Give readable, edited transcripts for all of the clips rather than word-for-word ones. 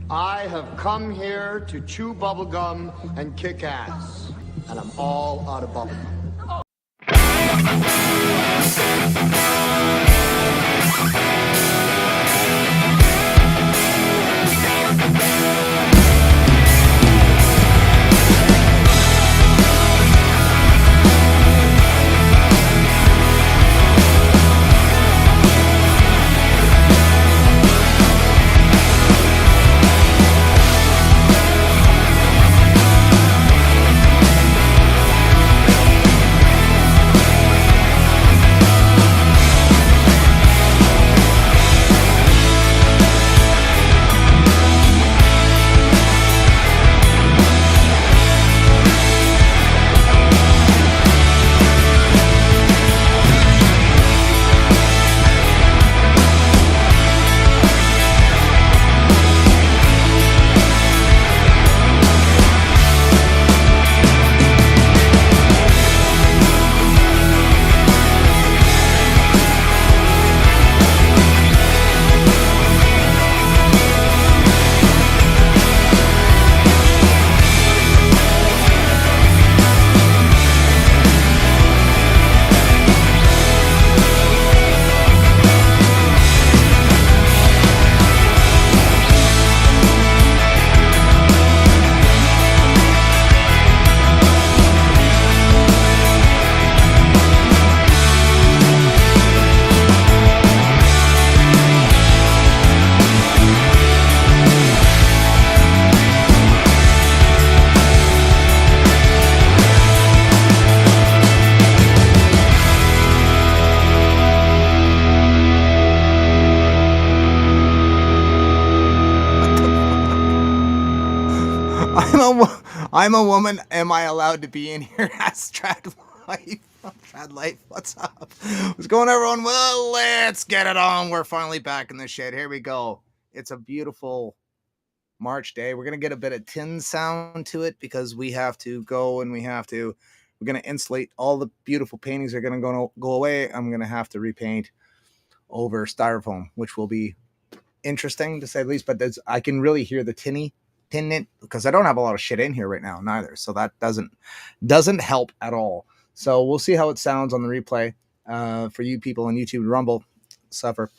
I have come here to chew bubblegum and kick ass. And I'm all out of bubblegum. I'm a woman. Am I allowed to be in here? Ask Trad Life. Trad Life, what's up? What's going on, everyone? Well, let's get it on. We're finally back in the shed. Here we go. It's a beautiful March day. We're gonna get a bit of tin sound to it because we have to go and we're gonna insulate. All the beautiful paintings are gonna go away. I'm gonna have to repaint over styrofoam, which will be interesting to say the least. But I can really hear the tin because I don't have a lot of shit in here right now neither, so that doesn't help at all. So we'll see how it sounds on the replay. For you people on YouTube, Rumble, suffer.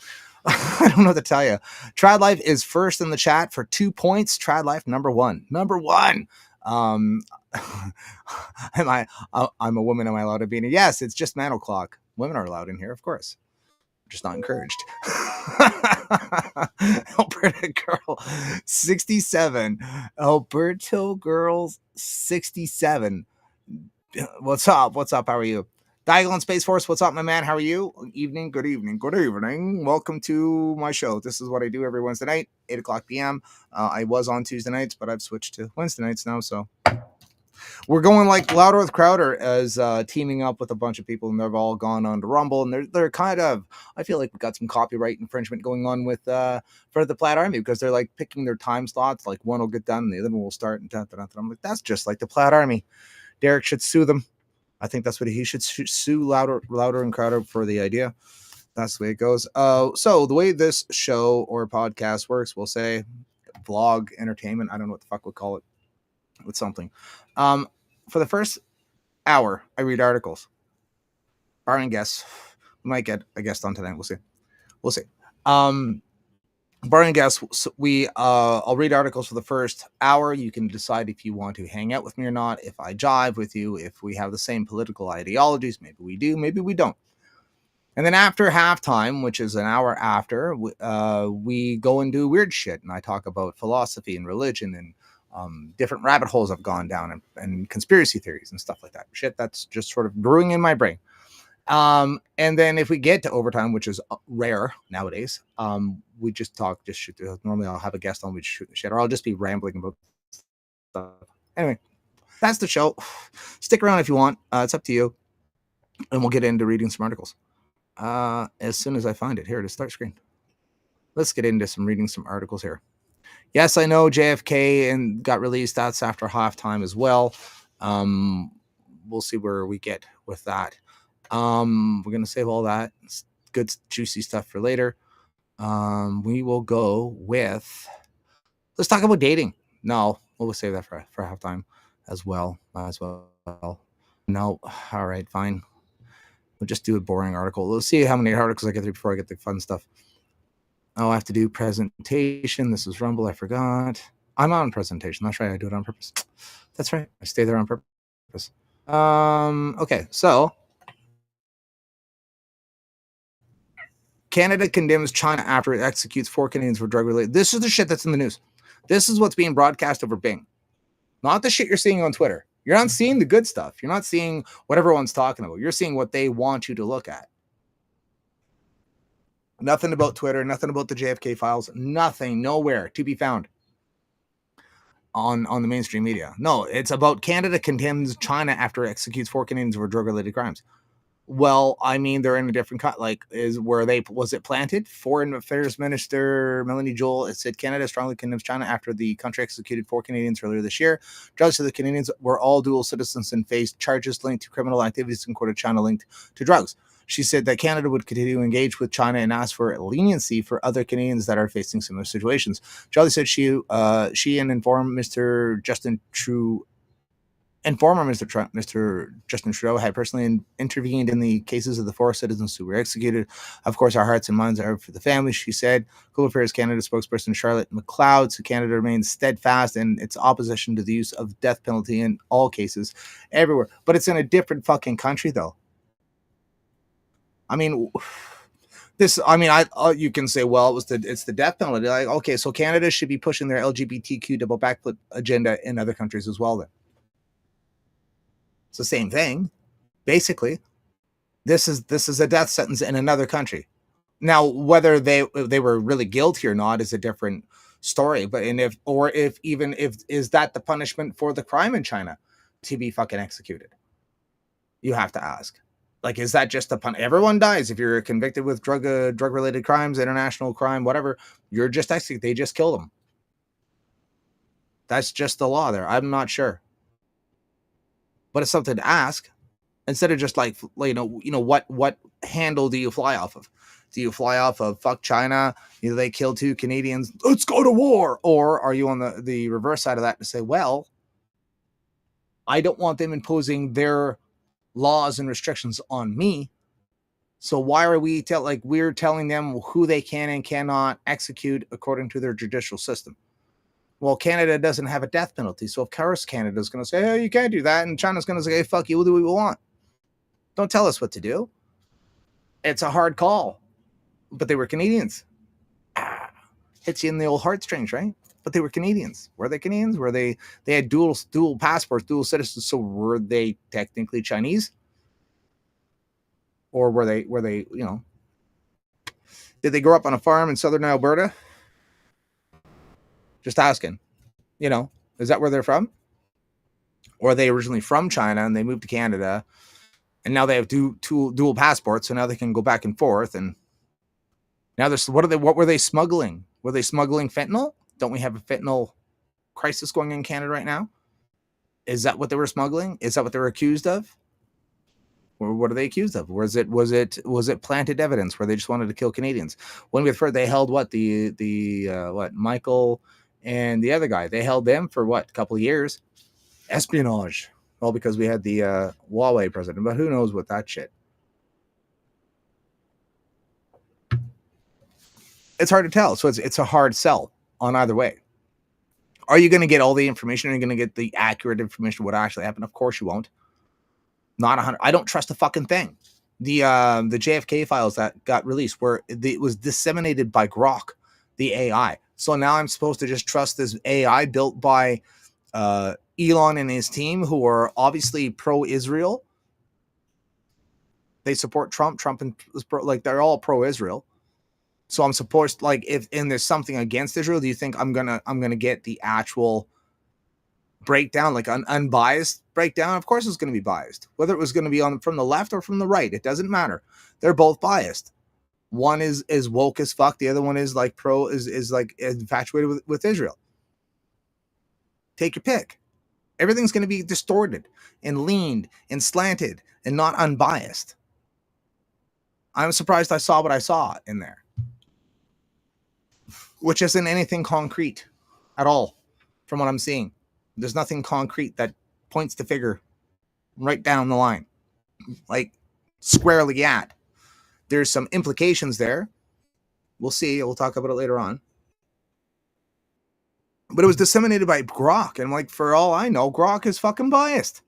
I don't know what to tell you. Trad Life is first in the chat for 2 points. Trad Life number one. I'm a woman. Am I allowed to be in here? Yes, it's just man o'clock. Women are allowed in here, of course. Just not encouraged. Alberta girl 67. Alberto girls 67. What's up? How are you? Diagon Space Force, what's up, my man? How are you? Good evening. Welcome to my show. This is what I do every Wednesday night, 8 o'clock p.m. I was on Tuesday nights, but I've switched to Wednesday nights now, so we're going like Louder with Crowder as teaming up with a bunch of people, and they've all gone on to Rumble, and they're kind of, I feel like we've got some copyright infringement going on with for the Plaid Army, because they're like picking their time slots, like one will get done and the other one will start, and I'm like, that's just like the Plaid Army. Derek should sue them. I think that's what he should sue Louder and Crowder for the idea. That's the way it goes. So the way this show or podcast works, we'll say vlog entertainment. I don't know what the fuck we'll call it. With something. For the first hour, I read articles. Barring guests, we might get a guest on tonight. We'll see. Barring guests, I'll read articles for the first hour. You can decide if you want to hang out with me or not. If I jive with you, if we have the same political ideologies, maybe we do, maybe we don't. And then after halftime, which is an hour after, we go and do weird shit, and I talk about philosophy and religion and different rabbit holes I've gone down and conspiracy theories and stuff like that. Shit that's just sort of brewing in my brain. And then if we get to overtime, which is rare nowadays, we just talk, just shoot. Normally I'll have a guest on, we just shoot the shit, or I'll just be rambling about stuff. Anyway, that's the show. Stick around if you want. It's up to you. And we'll get into reading some articles. As soon as I find it. Here it is, start screen. Let's get into reading some articles here. Yes, I know JFK and got released. That's after halftime as well. We'll see where we get with that. We're going to save all that good, juicy stuff for later. We will go with Let's talk about dating. No, we'll save that for halftime as well. As well. No, all right, fine. We'll just do a boring article. Let's see how many articles I get through before I get the fun stuff. Oh, I have to do presentation. This is Rumble. I forgot. I'm on presentation. That's right. I do it on purpose. That's right. I stay there on purpose. Okay, so Canada condemns China after it executes 4 Canadians for drug-related. This is the shit that's in the news. This is what's being broadcast over Bing. Not the shit you're seeing on Twitter. You're not seeing the good stuff. You're not seeing what everyone's talking about. You're seeing what they want you to look at. Nothing about Twitter, nothing about the JFK files, nothing, nowhere to be found on the mainstream media. No, it's about Canada condemns China after it executes 4 Canadians for drug-related crimes. Well, I mean, they're in a different cut. Like, was it planted? Foreign Affairs Minister Melanie Joel said Canada strongly condemns China after the country executed 4 Canadians earlier this year. Judges said the Canadians were all dual citizens and faced charges linked to criminal activities and quoted China linked to drugs. She said that Canada would continue to engage with China and ask for leniency for other Canadians that are facing similar situations. Jolly said she and informed Mr. Justin Trudeau had personally intervened in the cases of the 4 citizens who were executed. Of course, our hearts and minds are for the family, she said. Global Affairs Canada spokesperson Charlotte McLeod said Canada remains steadfast in its opposition to the use of death penalty in all cases, everywhere. But it's in a different fucking country, though. I mean, you can say, well, it's the death penalty. Like, okay, so Canada should be pushing their LGBTQ double backflip agenda in other countries as well. Then it's the same thing, basically. This is a death sentence in another country. Now, whether they were really guilty or not is a different story. But if is that the punishment for the crime in China to be fucking executed? You have to ask. Like, is that just everyone dies if you're convicted with drug related crimes, international crime, whatever? You're just executed. They just kill them. That's just the law there. I'm not sure, but it's something to ask. Instead of just like what handle do you fly off of? Do you fly off of fuck China? They killed 2 Canadians. Let's go to war. Or are you on the reverse side of that to say, well, I don't want them imposing their laws and restrictions on me. So why are we're telling them who they can and cannot execute according to their judicial system? Well, Canada doesn't have a death penalty. So of course Canada is going to say, hey, you can't do that. And China's going to say, hey, fuck you, we'll do what we want. Don't tell us what to do. It's a hard call. But they were Canadians. Hits you in the old heartstrings, right? But they were Canadians. Were they Canadians? Were they had dual passports, dual citizens? So were they technically Chinese? Or were they, did they grow up on a farm in southern Alberta? Just asking. Is that where they're from? Or are they originally from China and they moved to Canada and now they have dual passports, so now they can go back and forth. And now what were they smuggling? Were they smuggling fentanyl? Don't we have a fentanyl crisis going in Canada right now? Is that what they were smuggling? Is that what they were accused of? Or what are they accused of? Was it planted evidence where they just wanted to kill Canadians? When we first, they held Michael and the other guy, they held them for a couple of years. Espionage. Well, because we had the Huawei president, but who knows what that shit. It's hard to tell. So it's a hard sell on either way. Are you going to get all the information? Are you going to get the accurate information of what actually happened? Of course you won't. Not 100. I don't trust a fucking thing. The JFK files that got released it was disseminated by Grok, the AI. So now I'm supposed to just trust this AI built by Elon and his team, who are obviously pro-Israel. They support Trump. Trump and they're all pro-Israel. So I'm supposed if there's something against Israel, do you think I'm gonna get the actual breakdown, like an unbiased breakdown? Of course it's going to be biased. Whether it was going to be from the left or from the right, it doesn't matter. They're both biased. One is woke as fuck. The other one is infatuated with Israel. Take your pick. Everything's going to be distorted and leaned and slanted and not unbiased. I'm surprised I saw what I saw in there, which isn't anything concrete. at all, from what I'm seeing. There's nothing concrete that points the figure right down the line, like squarely at. There's some implications there. We'll see. We'll talk about it later on. But it was disseminated by Grok, and like for all I know, Grok is fucking biased.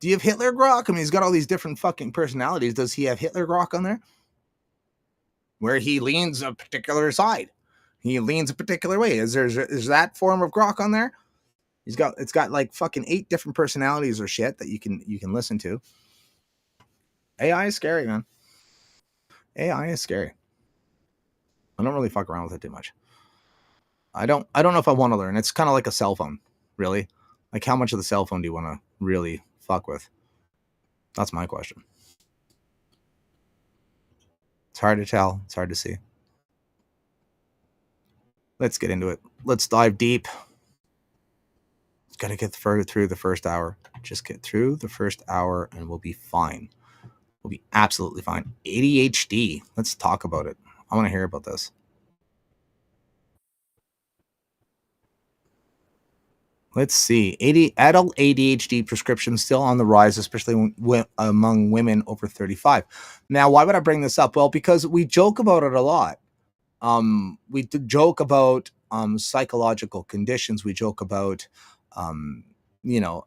Do you have Hitler Grok? I mean, he's got all these different fucking personalities. Does he have Hitler Grok on there? Where he leans a particular side. He leans a particular way. Is that form of Grok on there? It's got like fucking 8 different personalities or shit that you can listen to. AI is scary, man. AI is scary. I don't really fuck around with it too much. I don't know if I want to learn. It's kind of like a cell phone, really. Like how much of the cell phone do you want to really fuck with? That's my question. It's hard to tell. It's hard to see. Let's get into it. Let's dive deep. Got to get through the first hour. Just get through the first hour and we'll be fine. We'll be absolutely fine. ADHD. Let's talk about it. I want to hear about this. Let's see. Adult ADHD prescriptions still on the rise, especially among women over 35. Now, why would I bring this up? Well, because we joke about it a lot. We joke about psychological conditions. We joke about, I'm a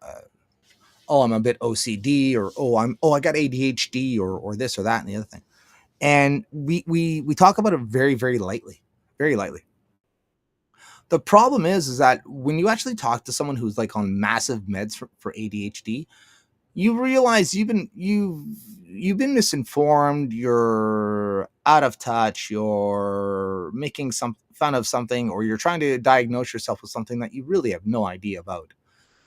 bit OCD, or I got ADHD, or this or that and the other thing. And we talk about it very, very lightly, very lightly. The problem is that when you actually talk to someone who's like on massive meds for ADHD, you realize you've been misinformed, you're out of touch, you're making some fun of something, or you're trying to diagnose yourself with something that you really have no idea about.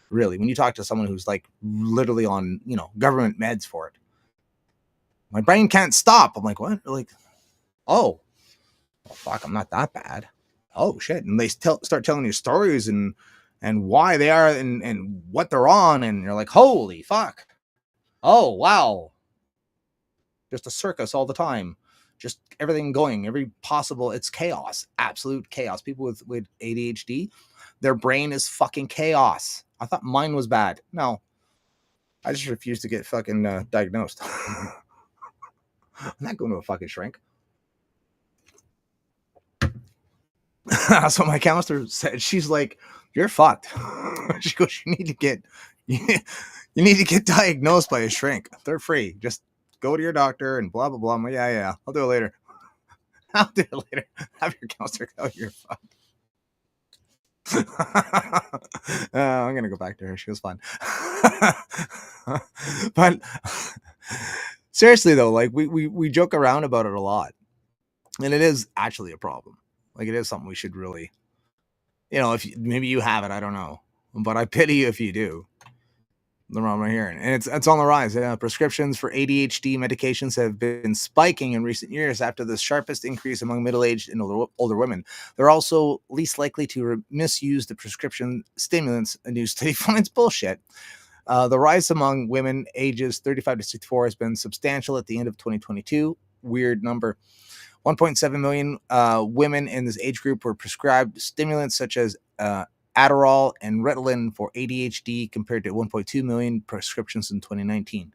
Really, when you talk to someone who's like literally on, government meds for it. My brain can't stop. I'm like, what? They're like, oh, fuck, I'm not that bad. Oh shit. And they start telling you stories and why they are and what they're on, and you're like, holy fuck. Oh wow. Just a circus all the time. Just everything going, every possible, it's chaos, absolute chaos. People with ADHD, their brain is fucking chaos. I thought mine was bad. No. I just refuse to get fucking diagnosed. I'm not going to a fucking shrink. That's what my counselor said. She's like, you're fucked. She goes, you need to get diagnosed by a shrink. They're free. Just go to your doctor and blah, blah, blah. I'm like, yeah. I'll do it later. Have your counselor tell you you're fucked. I'm going to go back to her. She was fun. But seriously though, like we joke around about it a lot, and it is actually a problem. Like it is something we should really, if maybe you have it, I don't know, but I pity you if you do. The wrong right here, and it's on the rise. Prescriptions for ADHD medications have been spiking in recent years after the sharpest increase among middle-aged and older women. They're also least likely to misuse the prescription stimulants. A new study finds bullshit. The rise among women ages 35 to 64 has been substantial at the end of 2022. Weird number. 1.7 million women in this age group were prescribed stimulants such as Adderall and Ritalin for ADHD, compared to 1.2 million prescriptions in 2019.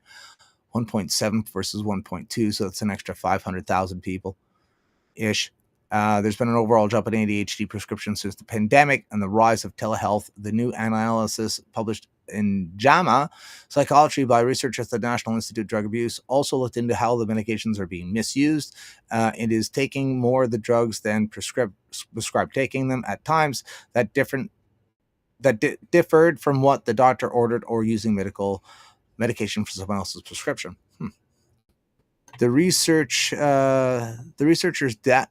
1.7 versus 1.2, so that's an extra 500,000 people-ish. There's been an overall jump in ADHD prescriptions since the pandemic and the rise of telehealth. The new analysis published in JAMA Psychology by researchers at the National Institute of Drug Abuse also looked into how the medications are being misused. It is taking more of the drugs than prescribed taking them at times that differed from what the doctor ordered, or using medication for someone else's prescription. The researchers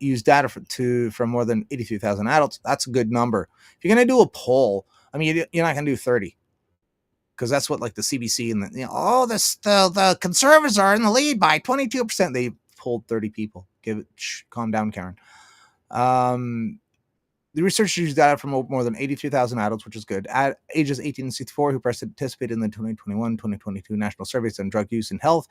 used data from more than 83,000 adults. That's a good number. If you're going to do a poll, I mean, you're not going to do 30, because that's what like the CBC and the conservatives are in the lead by 22%. They polled 30 people. Calm down, Karen. The research used data from more than 83,000 adults, which is good, at ages 18 to 64 who participated in the 2021-2022 national surveys on drug use and health.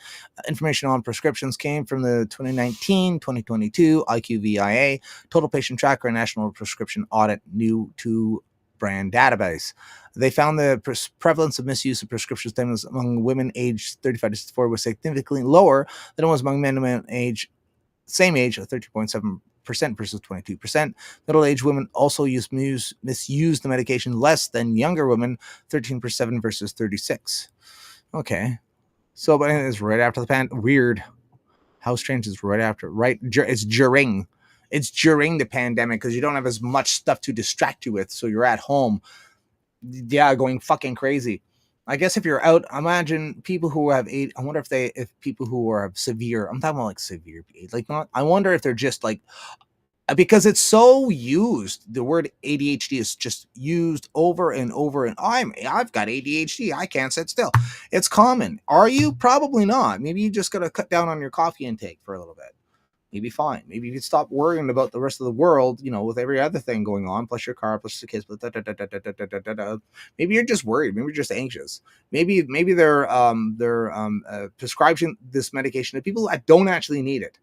Information on prescriptions came from the 2019-2022 IQVIA Total Patient Tracker and National Prescription Audit New to Brand Database. They found the prevalence of misuse of prescription stimulants among women aged 35 to 64 was significantly lower than it was among men same age of 13.7% versus 22%. Middle-aged women also misuse the medication less than younger women, 13% versus 36. Okay. So, but it's right after the weird. How strange is right after, right? It's during the pandemic because you don't have as much stuff to distract you with. So you're at home. Yeah, going fucking crazy. I guess if you're out, imagine people who have AIDS. I wonder if people who are severe, I'm talking about like severe AIDS, like not, I wonder if they're just like, because it's so used, the word ADHD is just used over and over. And I've got ADHD. I can't sit still. It's common. Are you? Probably not. Maybe you just got to cut down on your coffee intake for a little bit. Maybe fine. Maybe you could stop worrying about the rest of the world, with every other thing going on, plus your car, plus the kids. Maybe you're just worried. Maybe you're just anxious. Maybe they're prescribing this medication to people that don't actually need it.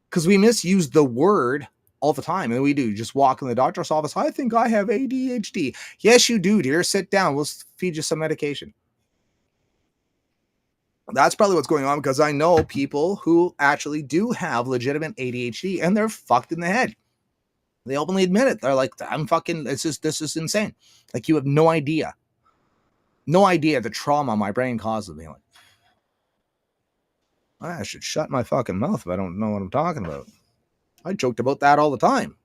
Because we misuse the word all the time, and we do. Just walk in the doctor's office. I think I have ADHD. Yes, you do, dear. Sit down. We'll feed you some medication. That's probably what's going on, because I know people who actually do have legitimate ADHD and they're fucked in the head. They openly admit it. They're like, this is insane. Like, you have no idea the trauma my brain causes me. Like, I should shut my fucking mouth if I don't know what I'm talking about. I joked about that all the time.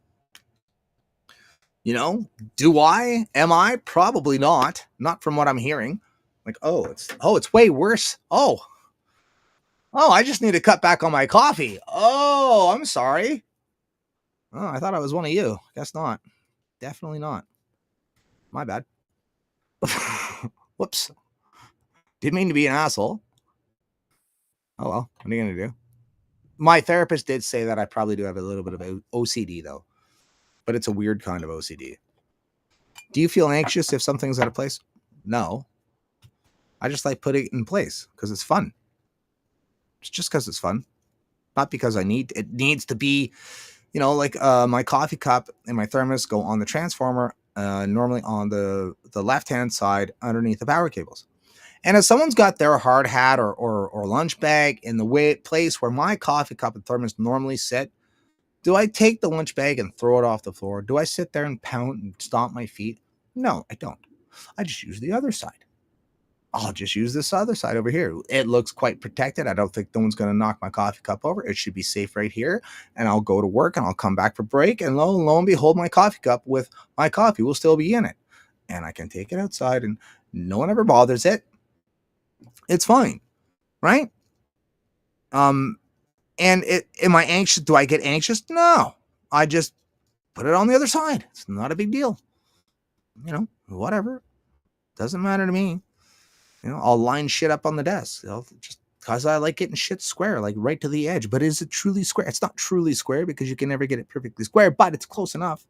Do I? Am I? Probably not. Not from what I'm hearing. Like, it's way worse. Oh, I just need to cut back on my coffee. Oh, I'm sorry. Oh, I thought I was one of you. Guess not. Definitely not. My bad. Whoops. Didn't mean to be an asshole. Oh well, what are you gonna do? My therapist did say that I probably do have a little bit of OCD though, but it's a weird kind of OCD. Do you feel anxious if something's out of place? No. I just like putting it in place because it's fun. It's just because it's fun, not because it needs to be, like my coffee cup and my thermos go on the transformer, normally on the left-hand side underneath the power cables. And if someone's got their hard hat or lunch bag in the place where my coffee cup and thermos normally sit, do I take the lunch bag and throw it off the floor? Do I sit there and pound and stomp my feet? No, I don't. I just use the other side. I'll just use this other side over here. It looks quite protected. I don't think no one's going to knock my coffee cup over. It should be safe right here. And I'll go to work and I'll come back for break. And lo and behold, my coffee cup with my coffee will still be in it. And I can take it outside and no one ever bothers it. It's fine. Right? And am I anxious? Do I get anxious? No. I just put it on the other side. It's not a big deal. Whatever. Doesn't matter to me. I'll line shit up on the desk. Just because I like getting shit square, like right to the edge. But is it truly square? It's not truly square because you can never get it perfectly square, but it's close enough.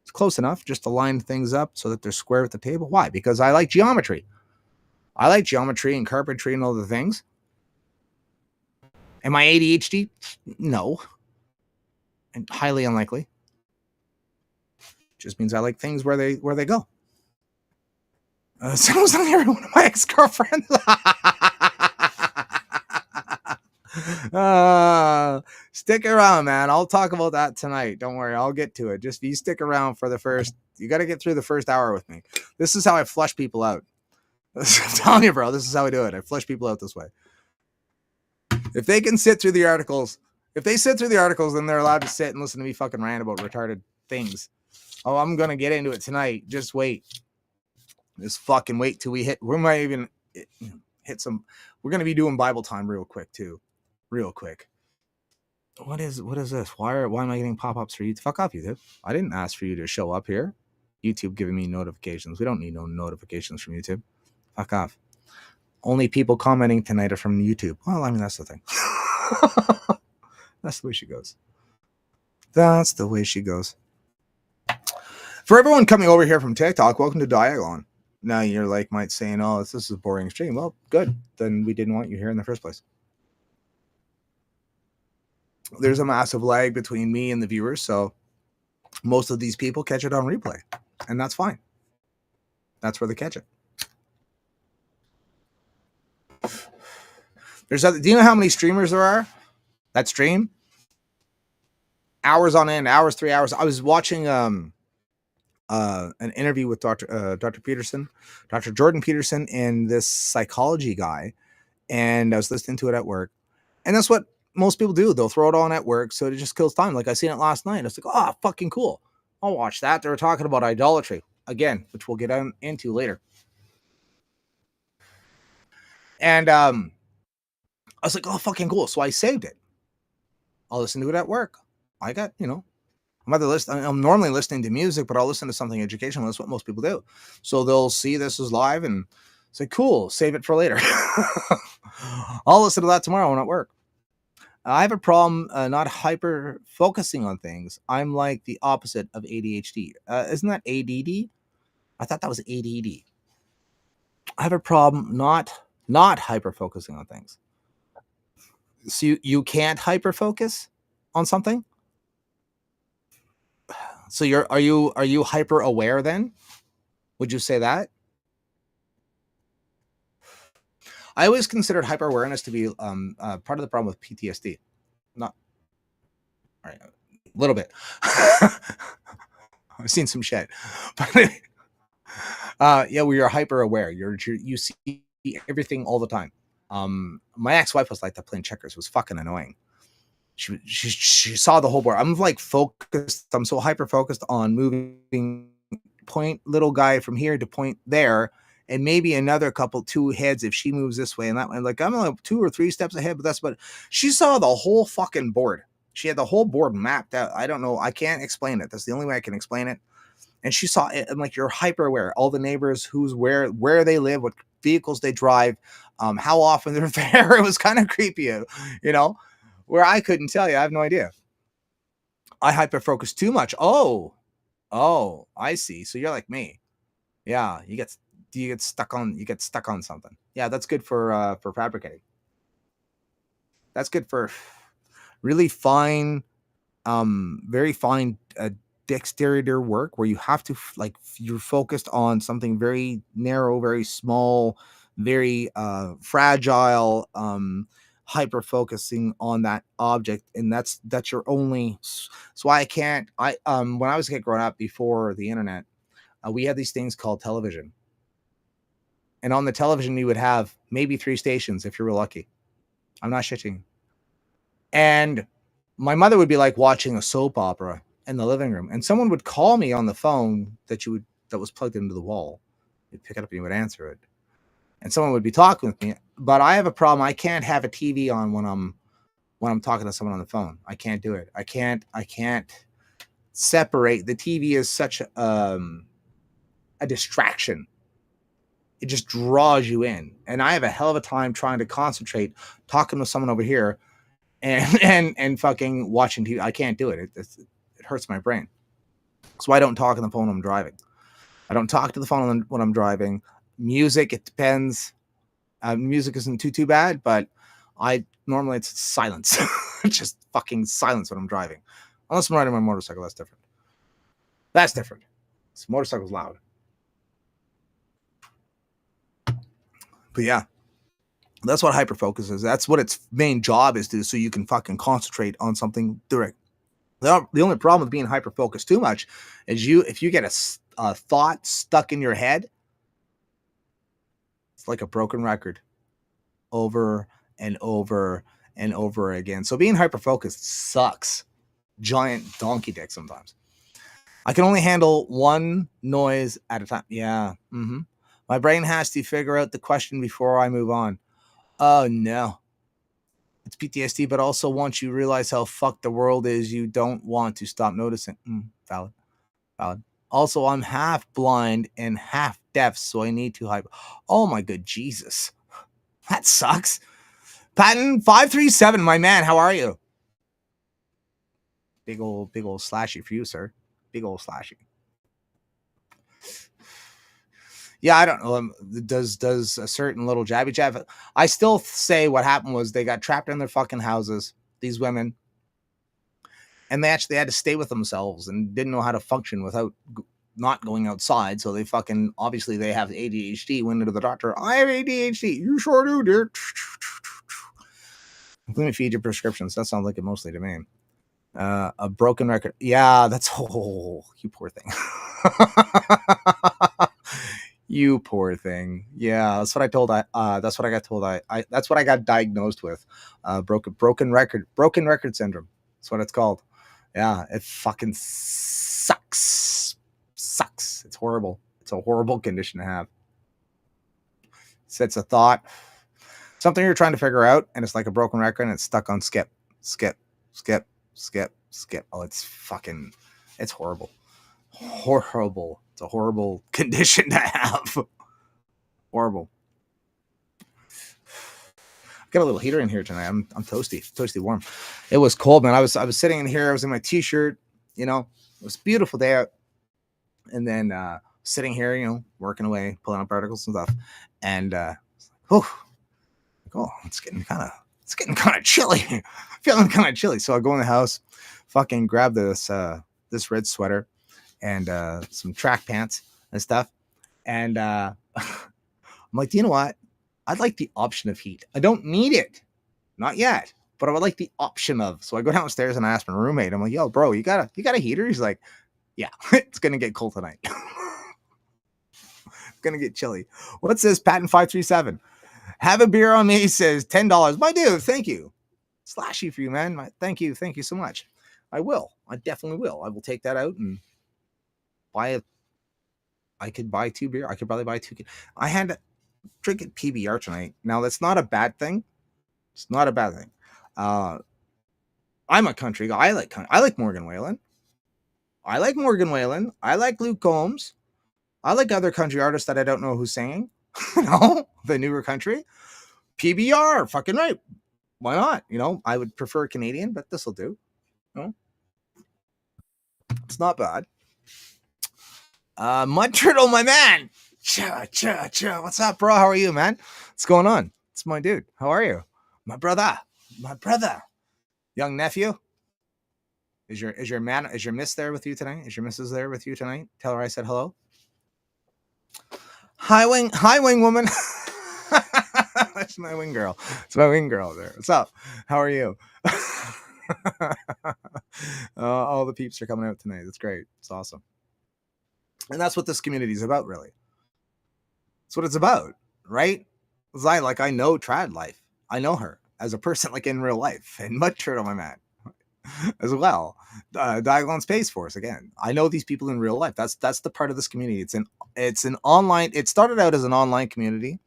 It's close enough just to line things up so that they're square at the table. Why? Because I like geometry. I like geometry and carpentry and all the things. Am I ADHD? No. And highly unlikely. Just means I like things where they go. Sounds like every one of my ex-girlfriends. Stick around, man. I'll talk about that tonight. Don't worry. I'll get to it. Just you stick around for you got to get through the first hour with me. This is how I flush people out. I'm telling you, bro, this is how I do it. I flush people out this way. If they can sit through the articles, then they're allowed to sit and listen to me fucking rant about retarded things. Oh, I'm going to get into it tonight. Just wait. Just fucking wait till we might even hit some. We're going to be doing Bible time real quick too. Real quick. What is this? Why am I getting pop-ups for YouTube? Fuck off, YouTube. I didn't ask for you to show up here. YouTube giving me notifications. We don't need no notifications from YouTube. Fuck off. Only people commenting tonight are from YouTube. Well, I mean, that's the thing. That's the way she goes. For everyone coming over here from TikTok, welcome to Diagon. Now you're like might saying, "Oh, this is a boring stream." Well, good. Then we didn't want you here in the first place. There's a massive lag between me and the viewers, so most of these people catch it on replay, and that's fine. That's where they catch it. There's other, do you know how many streamers there are that stream? Hours on end, hours, 3 hours. I was watching an interview with Dr. Peterson, Dr. Jordan Peterson, and this psychology guy, and I was listening to it at work. And that's what most people do. They'll throw it on at work, so it just kills time. Like I seen it last night. I was like, oh, fucking cool. I'll watch that. They were talking about idolatry again, which we'll get into later. And I was like, oh, fucking cool. So I saved it. I'll listen to it at work. I got, I'm normally listening to music, but I'll listen to something educational. That's what most people do. So they'll see this is live and say, cool, save it for later. I'll listen to that tomorrow when I'm at work. I have a problem not hyper focusing on things. I'm like the opposite of ADHD. Isn't that ADD? I thought that was ADD. I have a problem not hyper focusing on things. So you can't hyper focus on something? So are you hyper aware then? Would you say that? I always considered hyper awareness to be part of the problem with PTSD. Not all right, a little bit. I've seen some shit, but yeah, we are hyper aware. You see everything all the time. My ex-wife was like that playing checkers. It was fucking annoying. She saw the whole board. I'm like focused. I'm so hyper focused on moving point little guy from here to point there, and maybe another two heads if she moves this way and that way. Like I'm like 2 or 3 steps ahead, but that's what she saw the whole fucking board. She had the whole board mapped out. I don't know. I can't explain it. That's the only way I can explain it. And she saw it. I'm like, you're hyper aware. All the neighbors, who's where they live, what vehicles they drive, how often they're there. It was kind of creepy, where I couldn't tell you. I have no idea. I hyper focus too much. Oh, I see. So you're like me. Yeah, you get stuck on something. Yeah, that's good for fabricating. That's good for really fine, very fine dexterity work where you have to you're focused on something very narrow, very small, very fragile, hyper focusing on that object, and that's your only. So I can't. When I was a kid growing up before the internet, we had these things called television, and on the television you would have maybe 3 stations if you were lucky. I'm not shitting. And my mother would be like watching a soap opera in the living room, and someone would call me on the phone that was plugged into the wall. You'd pick it up and you would answer it, and someone would be talking with me. But I have a problem. I can't have a TV on when I'm talking to someone on the phone. I can't do it. I can't separate. The TV is such a distraction. It just draws you in, and I have a hell of a time trying to concentrate talking to someone over here and fucking watching TV. I can't do it. It hurts my brain. So I don't talk on the phone when I'm driving. I don't talk to the phone when I'm driving. Music, it depends. Music isn't too bad, but normally it's silence. Just fucking silence when I'm driving. Unless I'm riding my motorcycle, that's different. That's different. This motorcycle's loud. But yeah, that's what hyperfocus is. That's what its main job is to do, so you can fucking concentrate on something direct. The only problem with being hyper-focused too much is if you get a thought stuck in your head, it's like a broken record over and over and over again. So being hyper-focused sucks. Giant donkey dick sometimes. I can only handle one noise at a time. Yeah. Mm-hmm. My brain has to figure out the question before I move on. Oh, no. It's PTSD, but also once you realize how fucked the world is, you don't want to stop noticing. Valid. Also, I'm half blind and half deaf, so I need to hype. Oh my good Jesus. That sucks. Patton 537, my man, how are you? Big old slashy for you, sir. Big old slashy. Yeah, I don't know. Does a certain little jabby jab? I still say what happened was they got trapped in their fucking houses. These women, and they actually had to stay with themselves and didn't know how to function without not going outside. So they fucking obviously they have ADHD. Went into the doctor. I have ADHD. You sure do, dear. Let me feed your prescriptions. That sounds like it mostly to me. A broken record. Yeah, that's you poor thing. You poor thing. Yeah, that's what I told. That's what I got told. That's what I got diagnosed with. Broken record syndrome. That's what it's called. Yeah, it fucking sucks. Sucks. It's horrible. It's a horrible condition to have. It's a thought, something you're trying to figure out, and it's like a broken record, and it's stuck on skip. Oh, it's horrible. Horrible. It's a horrible condition to have. Horrible. Got a little heater in here tonight. I'm toasty warm. It was cold, man. I was sitting in here. I was in my t-shirt. You know, it was a beautiful day out. And then sitting here, you know, working away, pulling up articles and stuff. And it's getting kind of chilly. Feeling kind of chilly. So I go in the house, fucking grab this red sweater and some track pants and stuff. And I'm like, do you know what? I'd like the option of heat. I don't need it. Not yet. But I would like the option of. So I go downstairs and I ask my roommate. I'm like, yo, bro, you got a heater? He's like, yeah, it's gonna get cold tonight. It's gonna get chilly. What's this? Patent 537. Have a beer on me, says $10. My dude, thank you. Slashy for you, man. Thank you so much. I will. I definitely will. I will take that out and buy it. I could buy 2 beer. I could probably buy 2. I had to drink at PBR tonight. Now that's not a bad thing. It's not a bad thing. I'm a country guy. I like Morgan Wallen. I like Luke Combs. I like other country artists that I don't know who's singing. You know, the newer country. PBR, fucking right. Why not? You know, I would prefer Canadian, but this will do. You know? It's not bad. Mud Turtle, my man. What's up, bro? How are you, man? What's going on? It's my dude. How are you? My brother. Young nephew. Is your miss there with you tonight? Is your missus there with you tonight? Tell her I said hello. Hi wing woman. That's my wing girl. It's my wing girl there. What's up? How are you? All the peeps are coming out tonight. That's great. It's awesome. And that's what this community is about, really. That's what it's about, right? I know Trad Life. I know her as a person, like in real life, and Mud Turtle, my man, as well. Diagon Space Force, again. I know these people in real life. That's the part of this community. It's an online. It started out as an online community.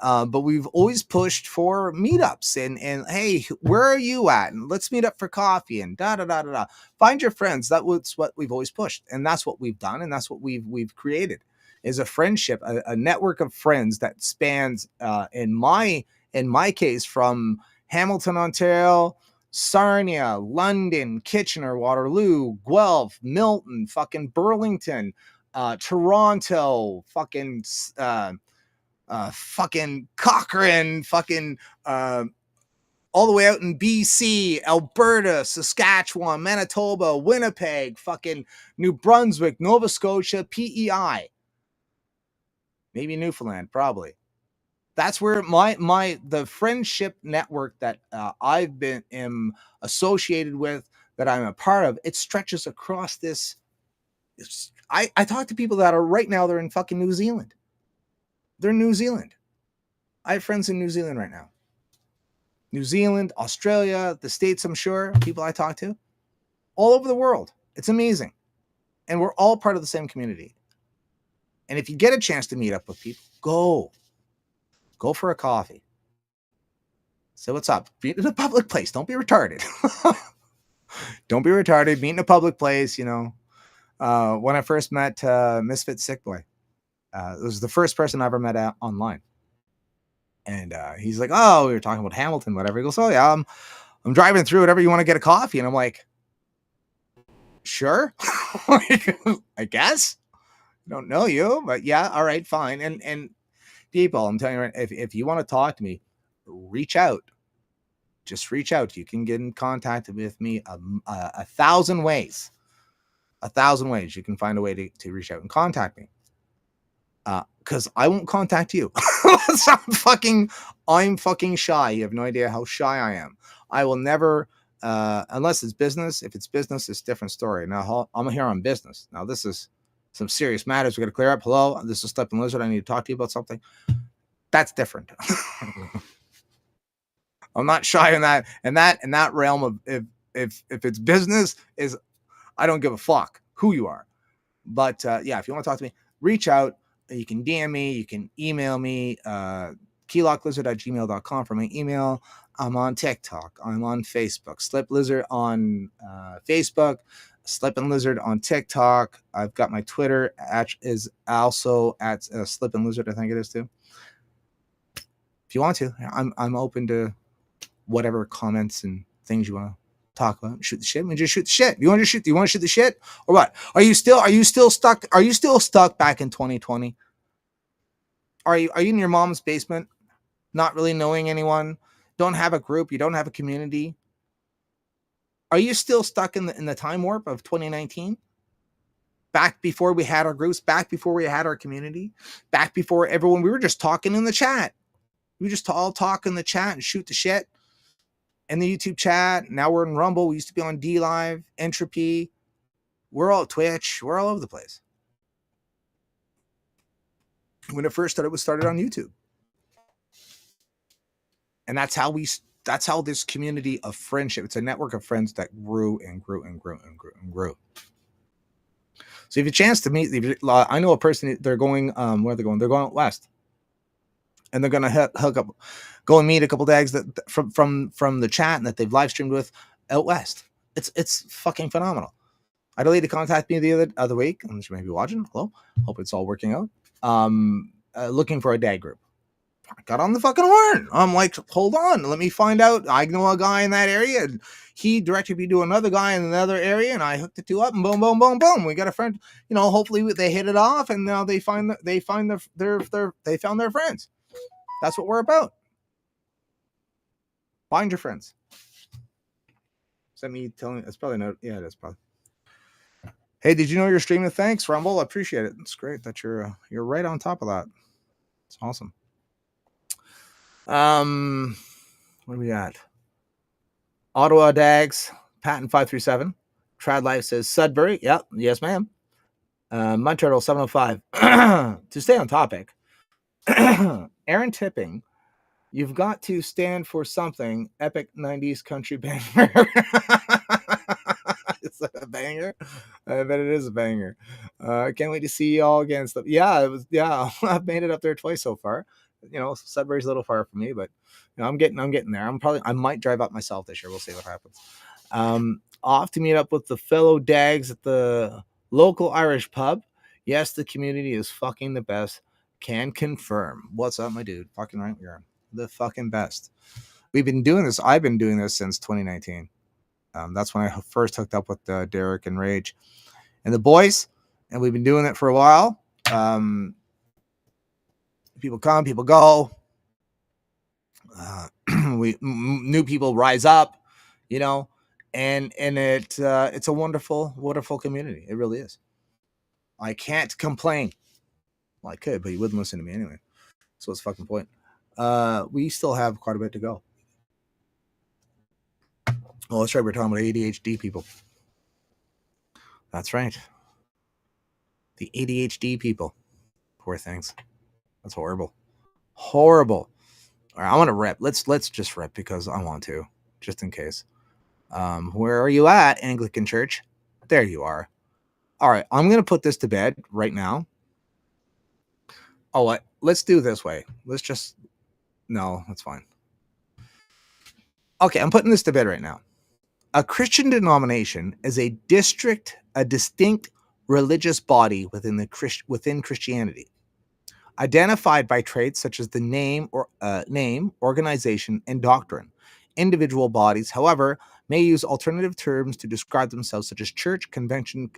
But we've always pushed for meetups and hey, where are you at? And let's meet up for coffee and da da da da da. Find your friends. That's what we've always pushed, and that's what we've done, and that's what we've created is a friendship, a network of friends that spans in my case from Hamilton, Ontario, Sarnia, London, Kitchener, Waterloo, Guelph, Milton, fucking Burlington, Toronto, fucking Cochrane, all the way out in BC, Alberta, Saskatchewan, Manitoba, Winnipeg, fucking New Brunswick, Nova Scotia, PEI, maybe Newfoundland, probably. That's where the friendship network that I've am associated with, that I'm a part of, it stretches across this. I talk to people that are right now, they're in fucking New Zealand. They're in New Zealand. I have friends in New Zealand right now. New Zealand, Australia, the States, I'm sure, people I talk to. All over the world. It's amazing. And we're all part of the same community. And if you get a chance to meet up with people, go. Go for a coffee. Say what's up. Meet in a public place. Don't be retarded. Don't be retarded. Meet in a public place, you know. When I first met Misfit Sick Boy, it was the first person I ever met online. And he's like, oh, we were talking about Hamilton, whatever. He goes, oh, yeah, I'm driving through, whatever, you want to get a coffee? And I'm like, sure. I guess. don't know you, but yeah, all right, fine. And people, I'm telling you, if you want to talk to me, reach out. Just reach out. You can get in contact with me a thousand ways. A thousand ways. You can find a way to reach out and contact me. Because I won't contact you. I'm fucking shy. You have no idea how shy I am. I will never, unless it's business. If it's business, it's a different story. Now I'm here on business. Now this is some serious matters we got to clear up. Hello, this is Stepping Lizard. I need to talk to you about something. That's different. I'm not shy in that realm of if it's business is I don't give a fuck who you are. But yeah, if you want to talk to me, reach out. You can DM me, you can email me, keylocklizard@gmail.com for my email. I'm on TikTok, I'm on Facebook, Slip Lizard on Facebook, Slippin' Lizard on TikTok. I've got my Twitter is also at Slippin' Lizard, I think it is too. If you want to, I'm open to whatever comments and things you want to talk about. Shoot the shit. We just shoot the shit. You want to shoot the shit or what? Are you still stuck back in 2020? Are you in your mom's basement, not really knowing anyone, don't have a group, you don't have a community? Are you still stuck in the time warp of 2019? Back before we had our groups, back before we had our community, back before everyone, we were just talking in the chat. We just all talk in the chat and shoot the shit in the YouTube chat. Now we're in Rumble. We used to be on D Live, Entropy. We're all Twitch. We're all over the place. When it first started, it was started on YouTube. And that's how this community of friendship, it's a network of friends that grew and grew and grew and grew and grew. So if you have a chance to meet, I know a person, they're going, where are they going? They're going out west. And they're going to hook up, go and meet a couple dags that from the chat and that they've live streamed with out west. It's fucking phenomenal. I had a lady contact me the other week, and she may be watching. Hello, hope it's all working out. Looking for a dag group. I got on the fucking horn. I'm like, hold on, let me find out. I know a guy in that area, and he directed me to another guy in another area, and I hooked the two up, and boom, boom, boom, boom. We got a friend. You know, hopefully they hit it off, and now they found their friends. That's what we're about. Find your friends. Is that me telling? That's probably not. Yeah, that's probably. Hey, did you know you're streaming? Thanks, Rumble. I appreciate it. It's great that you're right on top of that. It's awesome. What do we got? Ottawa Dags, Patent 537. Trad Life says Sudbury. Yep, yes, ma'am. Mud Turtle 705. To stay on topic, Aaron Tipping, you've got to stand for something. Epic 90s country banger. Is that a banger? I bet it is a banger. I can't wait to see you all again. Yeah, it was. Yeah, I've made it up there twice so far. You know, Sudbury's a little far from me, but you know, I'm getting there. I might drive up myself this year. We'll see what happens. Off to meet up with the fellow dags at the local Irish pub. Yes, the community is fucking the best. Can confirm. What's up, my dude? Fucking right, we're the fucking best. We've been doing this. I've been doing this since 2019. That's when I first hooked up with Derek and Rage and the boys, and we've been doing it for a while. People come, people go. New people rise up, you know, and it's a wonderful, wonderful community. It really is. I can't complain. Well, I could, but you wouldn't listen to me anyway. So what's the fucking point? We still have quite a bit to go. Oh, that's right. We're talking about ADHD people. That's right. The ADHD people. Poor things. That's horrible. Horrible. All right, I want to rip. Let's just rip because I want to, just in case. Where are you at, Anglican Church? There you are. All right, I'm going to put this to bed right now. Oh, let's do it this way. No, that's fine. Okay, I'm putting this to bed right now. A Christian denomination is a distinct religious body within Christianity, identified by traits such as the name, organization, and doctrine. Individual bodies, however, may use alternative terms to describe themselves, such as church, convention,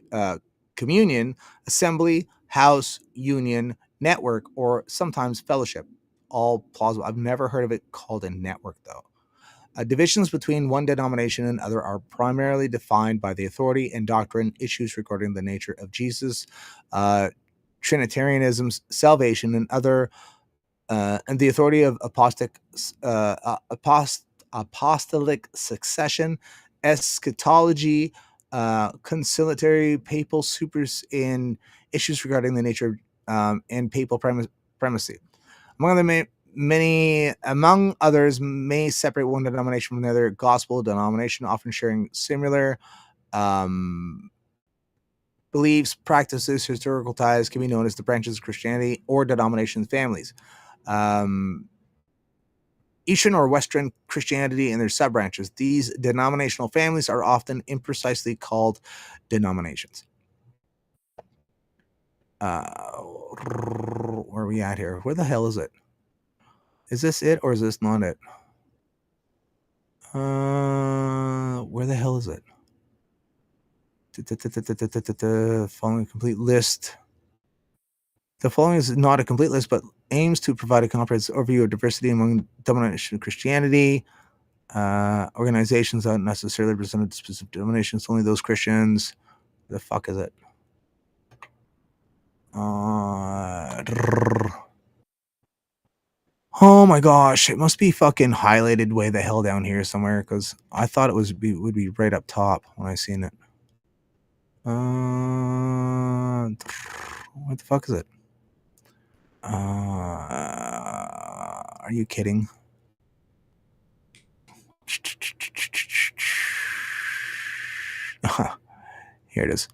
communion, assembly, house, union, network, or sometimes fellowship. All plausible. I've never heard of it called a network, though. Divisions between one denomination and other are primarily defined by the authority and doctrine, issues regarding the nature of Jesus, Trinitarianism's salvation, and other, and the authority of apostolic succession, eschatology, conciliatory papal supers, and issues regarding the nature and papal primacy. Among others, may separate one denomination from another gospel denomination, often sharing similar beliefs, practices, historical ties, can be known as the branches of Christianity or denomination families. Eastern or Western Christianity and their sub-branches. These denominational families are often imprecisely called denominations. Where are we at here? Where the hell is it? Is this it or is this not it? Where the hell is it? Following complete list. The following is not a complete list, but aims to provide a comprehensive overview of diversity among denomination Christianity. Organizations aren't necessarily represented specific denominations, only those Christians. The fuck is it? Oh my gosh, it must be fucking highlighted way the hell down here somewhere, because I thought it would be right up top when I seen it. What the fuck is it? Are you kidding? Here it is.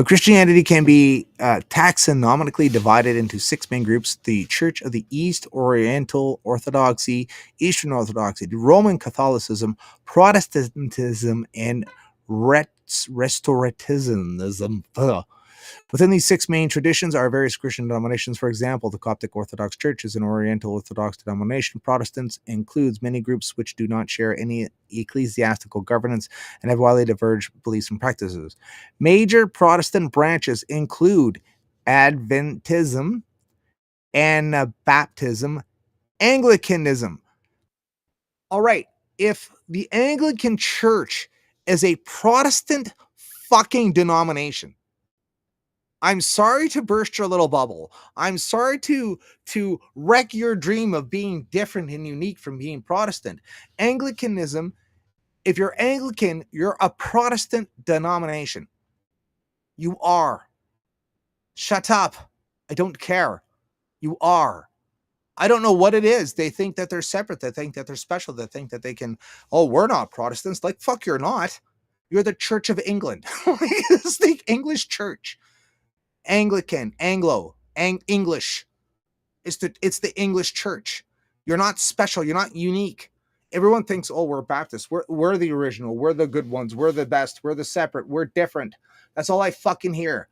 Christianity can be taxonomically divided into 6 main groups: the Church of the East, Oriental Orthodoxy, Eastern Orthodoxy, Roman Catholicism, Protestantism, and Restorativism. Within these 6 main traditions are various Christian denominations. For example, the Coptic Orthodox Church is an Oriental Orthodox denomination. Protestants includes many groups which do not share any ecclesiastical governance and have widely diverged beliefs and practices. Major Protestant branches include Adventism, Anabaptism, Anglicanism. All right, if the Anglican Church is a Protestant fucking denomination, I'm sorry to burst your little bubble. I'm sorry to wreck your dream of being different and unique from being Protestant. Anglicanism, if you're Anglican, you're a Protestant denomination. You are. Shut up. I don't care. You are. I don't know what it is. They think that they're separate. They think that they're special. They think that they can, oh, we're not Protestants. Like, fuck, you're not. You're the Church of England. It's the English church. Anglican, Anglo, English. It's the English church. You're not special. You're not unique. Everyone thinks, oh, we're Baptists. We're the original. We're the good ones. We're the best. We're the separate. We're different. That's all I fucking hear.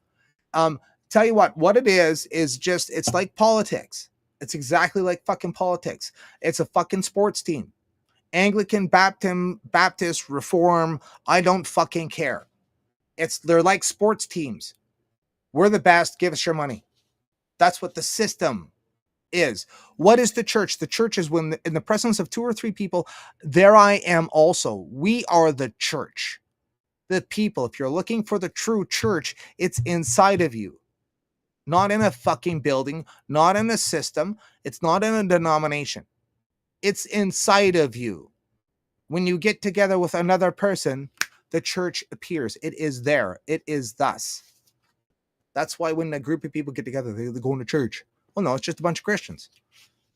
Tell you what it is just, it's like politics. It's exactly like fucking politics. It's a fucking sports team. Anglican, Baptist, Reform, I don't fucking care. They're like sports teams. We're the best. Give us your money. That's what the system is. What is the church? The church is when in the presence of 2 or 3 people, there I am also. We are the church. The people. If you're looking for the true church, it's inside of you. Not in a fucking building, not in a system. It's not in a denomination. It's inside of you. When you get together with another person, the church appears. It is there. It is thus. That's why when a group of people get together, they go into church. Well, no, it's just a bunch of Christians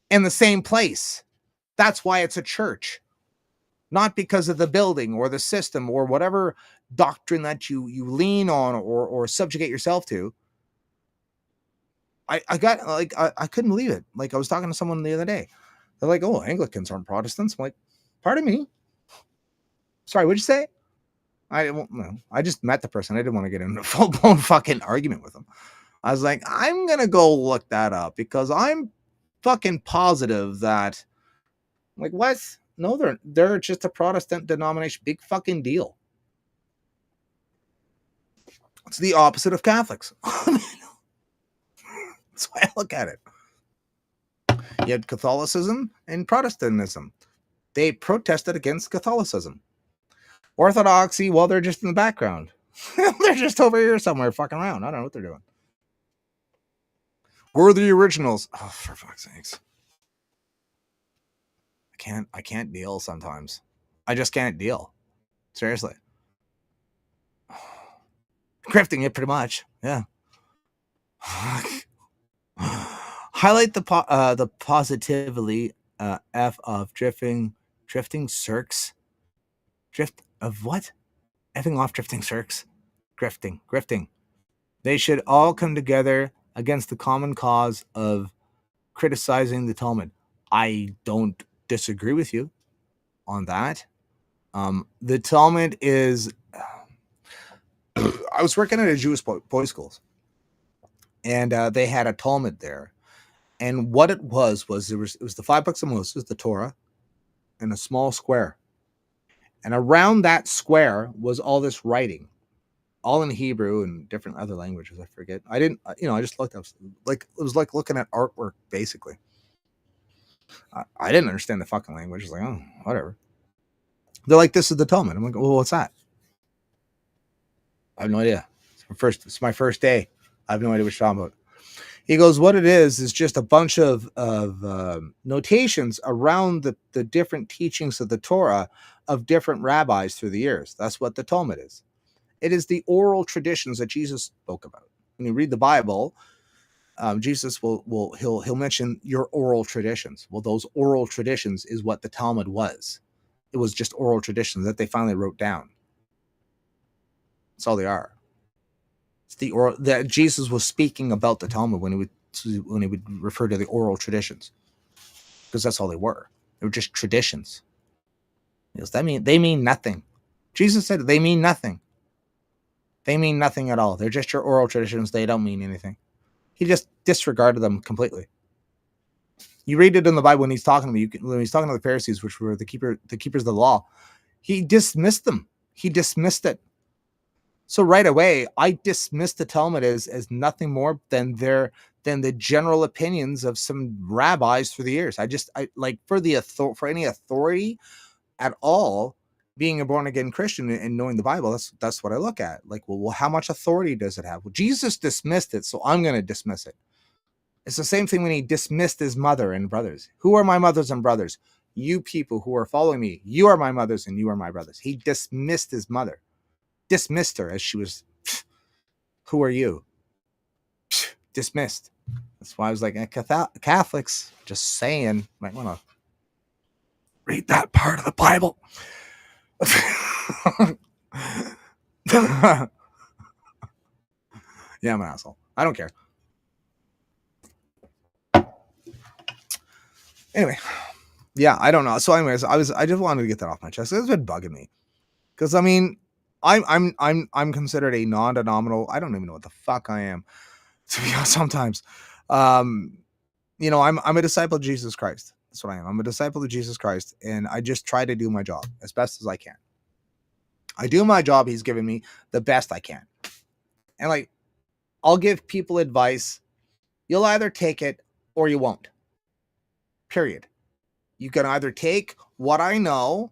in the same place. That's why it's a church. Not because of the building or the system or whatever doctrine that you lean on or subjugate yourself to. I couldn't believe it. Like, I was talking to someone the other day. They're like, oh, Anglicans aren't Protestants. I'm like, pardon me? Sorry, what'd you say? I just met the person. I didn't want to get into a full-blown fucking argument with them. I was like, I'm going to go look that up because I'm fucking positive that, I'm like, what? No, they're just a Protestant denomination. Big fucking deal. It's the opposite of Catholics. That's why I look at it. You had Catholicism and Protestantism. They protested against Catholicism. Orthodoxy, well, they're just in the background. They're just over here somewhere fucking around. I don't know what they're doing. We're the originals. Oh, for fuck's sakes. I can't deal sometimes. I just can't deal. Seriously. Grifting it pretty much. Yeah. Highlight the positively F of drifting circs. Drift of what? Effing off drifting circs. Grifting. They should all come together against the common cause of criticizing the Talmud. I don't disagree with you on that. The Talmud is. I was working at a Jewish boys' schools, and they had a Talmud there. And what it was it was the 5 books of Moses, the Torah, in a small square. And around that square was all this writing, all in Hebrew and different other languages. I forget. I just looked up, like, it was like looking at artwork, basically. I didn't understand the fucking language. I was like, oh, whatever. They're like, this is the Talmud. I'm like, well, what's that? I have no idea. It's my first day. I have no idea what you're talking about. He goes, what it is just a bunch of notations around the different teachings of the Torah of different rabbis through the years. That's what the Talmud is. It is the oral traditions that Jesus spoke about. When you read the Bible, Jesus he'll mention your oral traditions. Well, those oral traditions is what the Talmud was. It was just oral traditions that they finally wrote down. That's all they are. It's the oral that Jesus was speaking about the Talmud when he would refer to the oral traditions, because that's all they were. They were just traditions. Because they mean nothing. Jesus said they mean nothing. They mean nothing at all. They're just your oral traditions. They don't mean anything. He just disregarded them completely. You read it in the Bible when he's talking to them. When he's talking to the Pharisees, which were the keepers of the law, he dismissed them. He dismissed it. So right away, I dismissed the Talmud as nothing more than the general opinions of some rabbis through the years. I like for any authority at all, being a born again Christian and knowing the Bible, that's what I look at. Like, well, how much authority does it have? Well, Jesus dismissed it, so I'm going to dismiss it. It's the same thing when he dismissed his mother and brothers. Who are my mothers and brothers? You people who are following me. You are my mothers and you are my brothers. He dismissed his mother. Dismissed her as she was, who are you? Dismissed. That's why I was like, Catholics, just saying, might want to read that part of the Bible. Yeah, I'm an asshole. I don't care. Anyway, yeah, I don't know. So, anyways, I just wanted to get that off my chest. It's been bugging me because I mean, I'm considered a non-denominational. I don't even know what the fuck I am, to be honest. Sometimes, I'm a disciple of Jesus Christ. That's what I am. I'm a disciple of Jesus Christ, and I just try to do my job as best as I can. I do my job. He's given me the best I can, and like, I'll give people advice. You'll either take it or you won't. Period. You can either take what I know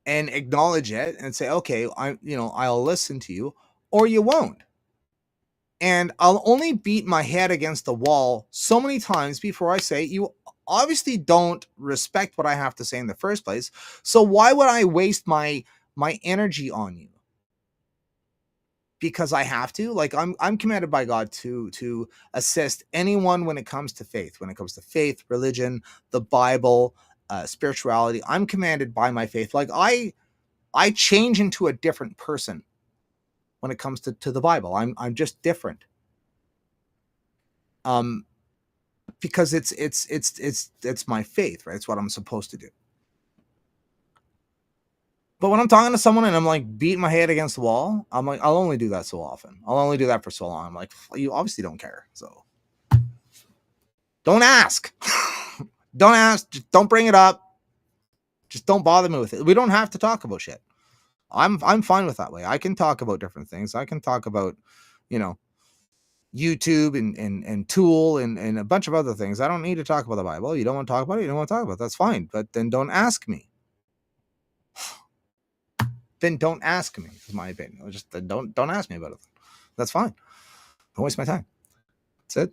and acknowledge it and say, okay, I'll listen to you, or you won't. And I'll only beat my head against the wall so many times before I say, you obviously don't respect what I have to say in the first place. So why would I waste my energy on you? Because I have to. Like, I'm commanded by God to assist anyone when it comes to faith, religion, the Bible, spirituality. I'm commanded by my faith. Like, I change into a different person when it comes to the Bible. I'm just different. Because it's my faith, right? It's what I'm supposed to do. But when I'm talking to someone and I'm like beating my head against the wall, I'm like, I'll only do that so often. I'll only do that for so long. I'm like, you obviously don't care. So don't ask. Don't ask. Just don't bring it up. Just don't bother me with it. We don't have to talk about shit. I'm fine with that way. I can talk about different things. I can talk about, YouTube and Tool and a bunch of other things. I don't need to talk about the Bible. You don't want to talk about it, you don't want to talk about it. That's fine. But then don't ask me. Then don't ask me, is my opinion. Just don't ask me about it. That's fine. Don't waste my time. That's it.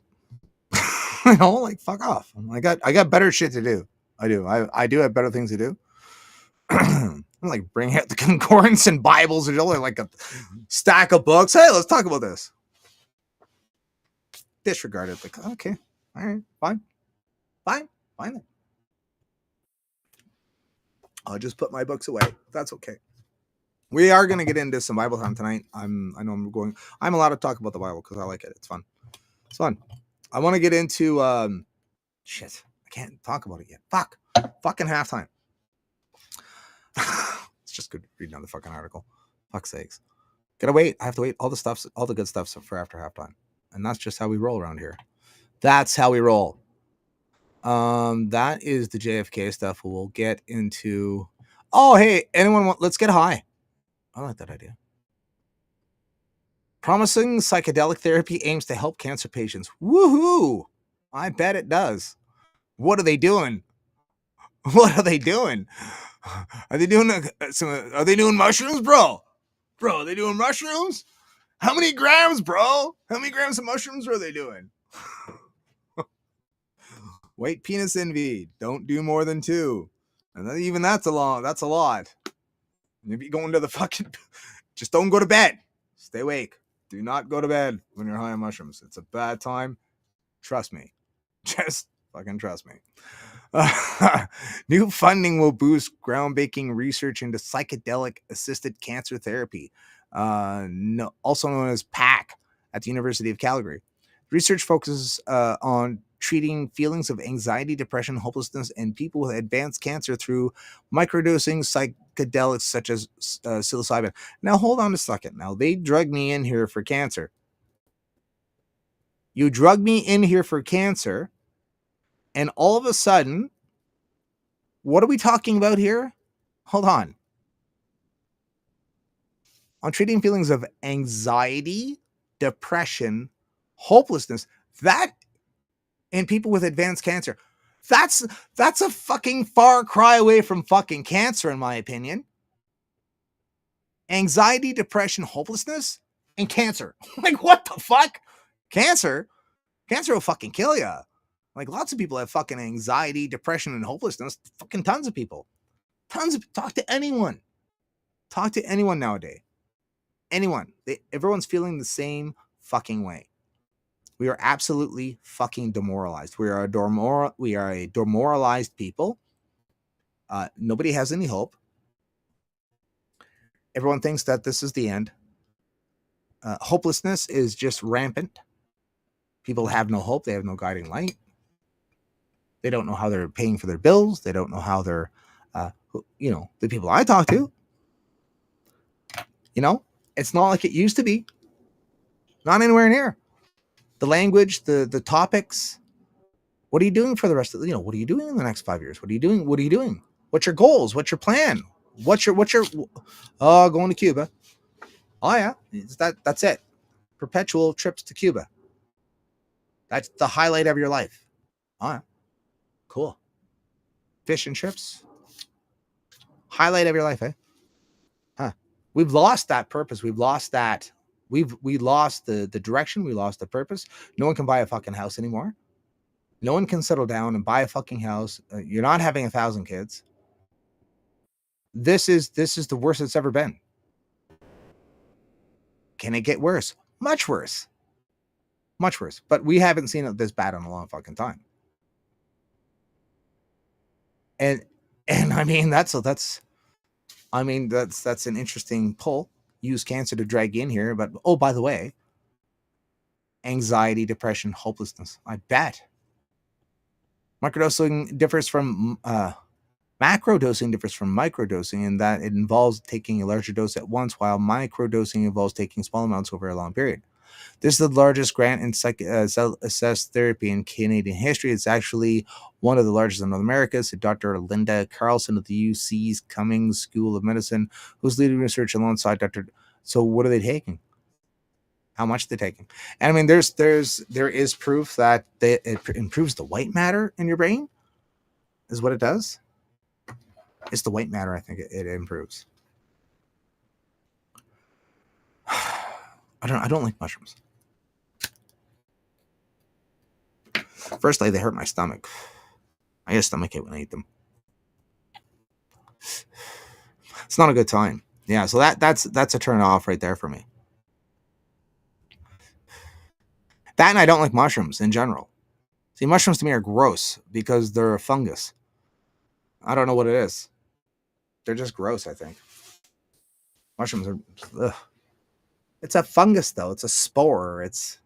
Like fuck off. I got better shit to do. I do. I do have better things to do. I'm like bring out the concordance and Bibles or like a stack of books. Hey, let's talk about this. Disregard it. Like, okay, all right, fine. Then. I'll just put my books away. That's okay. We are going to get into some Bible time tonight. I know I'm allowed to talk about the Bible because I like it. It's fun. I want to get into shit. I can't talk about it yet. Fucking halftime. It's just good reading on the fucking article. Fuck's sakes. Gotta wait. I have to wait. All the good stuff for after halftime. And that's just how we roll around here. That's how we roll. That is the JFK stuff. We'll get into. Oh, hey, let's get high. I like that idea. Promising psychedelic therapy aims to help cancer patients. Woohoo! I bet it does. What are they doing? Are they doing mushrooms, bro? Bro, are they doing mushrooms? How many grams, bro? How many grams of mushrooms are they doing? White penis envy. Don't do more than 2. And even that's a lot. Maybe going to the fucking... Just don't go to bed. Stay awake. Do not go to bed when you're high on mushrooms. It's a bad time. Trust me. Just fucking trust me. New funding will boost groundbreaking research into psychedelic-assisted cancer therapy, also known as PAC, at the University of Calgary. Research focuses on treating feelings of anxiety, depression, hopelessness, and people with advanced cancer through microdosing psychedelics such as psilocybin. Now, hold on a second. Now, they drugged me in here for cancer. You drugged me in here for cancer, and all of a sudden, what are we talking about here? Hold on. On treating feelings of anxiety, depression, hopelessness, that in people with advanced cancer, that's a fucking far cry away from fucking cancer, in my opinion. Anxiety, depression, hopelessness, and cancer. Like, what the fuck? Cancer will fucking kill you. Like, lots of people have fucking anxiety, depression, and hopelessness. Fucking tons of people. Talk to anyone. Talk to anyone nowadays. Anyone. Everyone's feeling the same fucking way. We are absolutely fucking demoralized. We are a demoralized people. Nobody has any hope. Everyone thinks that this is the end. Hopelessness is just rampant. People have no hope. They have no guiding light. They don't know how they're paying for their bills. They don't know how they're, the people I talk to, it's not like it used to be. Not anywhere near. The language, the topics. What are you doing for the rest of what are you doing in the next 5 years? What are you doing? What's your goals? What's your plan? What's your going to Cuba? Oh yeah. That's it. Perpetual trips to Cuba. That's the highlight of your life. Oh yeah. Cool. Fish and chips. Highlight of your life, eh? Huh. We've lost that purpose. We've lost that. We lost the direction. We lost the purpose. No one can buy a fucking house anymore. No one can settle down and buy a fucking house. You're not having 1,000 kids. This is the worst it's ever been. Can it get worse? Much worse. Much worse. But we haven't seen it this bad in a long fucking time. And I mean that's an interesting pull. Use cancer to drag in here, but by the way, anxiety, depression, hopelessness. I bet. Macrodosing differs from microdosing in that it involves taking a larger dose at once, while microdosing involves taking small amounts over a long period. This is the largest grant in assessed therapy in Canadian history. It's actually one of the largest in North America. So Dr. Linda Carlson of the UC's Cummings School of Medicine, who's leading research alongside Dr. So what are they taking? how much they're taking. And I mean, there is proof that it improves the white matter in your brain, is what it does. It's the white matter, I think it improves. I don't like mushrooms. Firstly, they hurt my stomach. I get a stomachache when I eat them. It's not a good time. Yeah, so that's a turn off right there for me. That, and I don't like mushrooms in general. See, mushrooms to me are gross because they're a fungus. I don't know what it is. They're just gross, I think. Mushrooms are... Ugh. It's a fungus, though. It's a spore. It's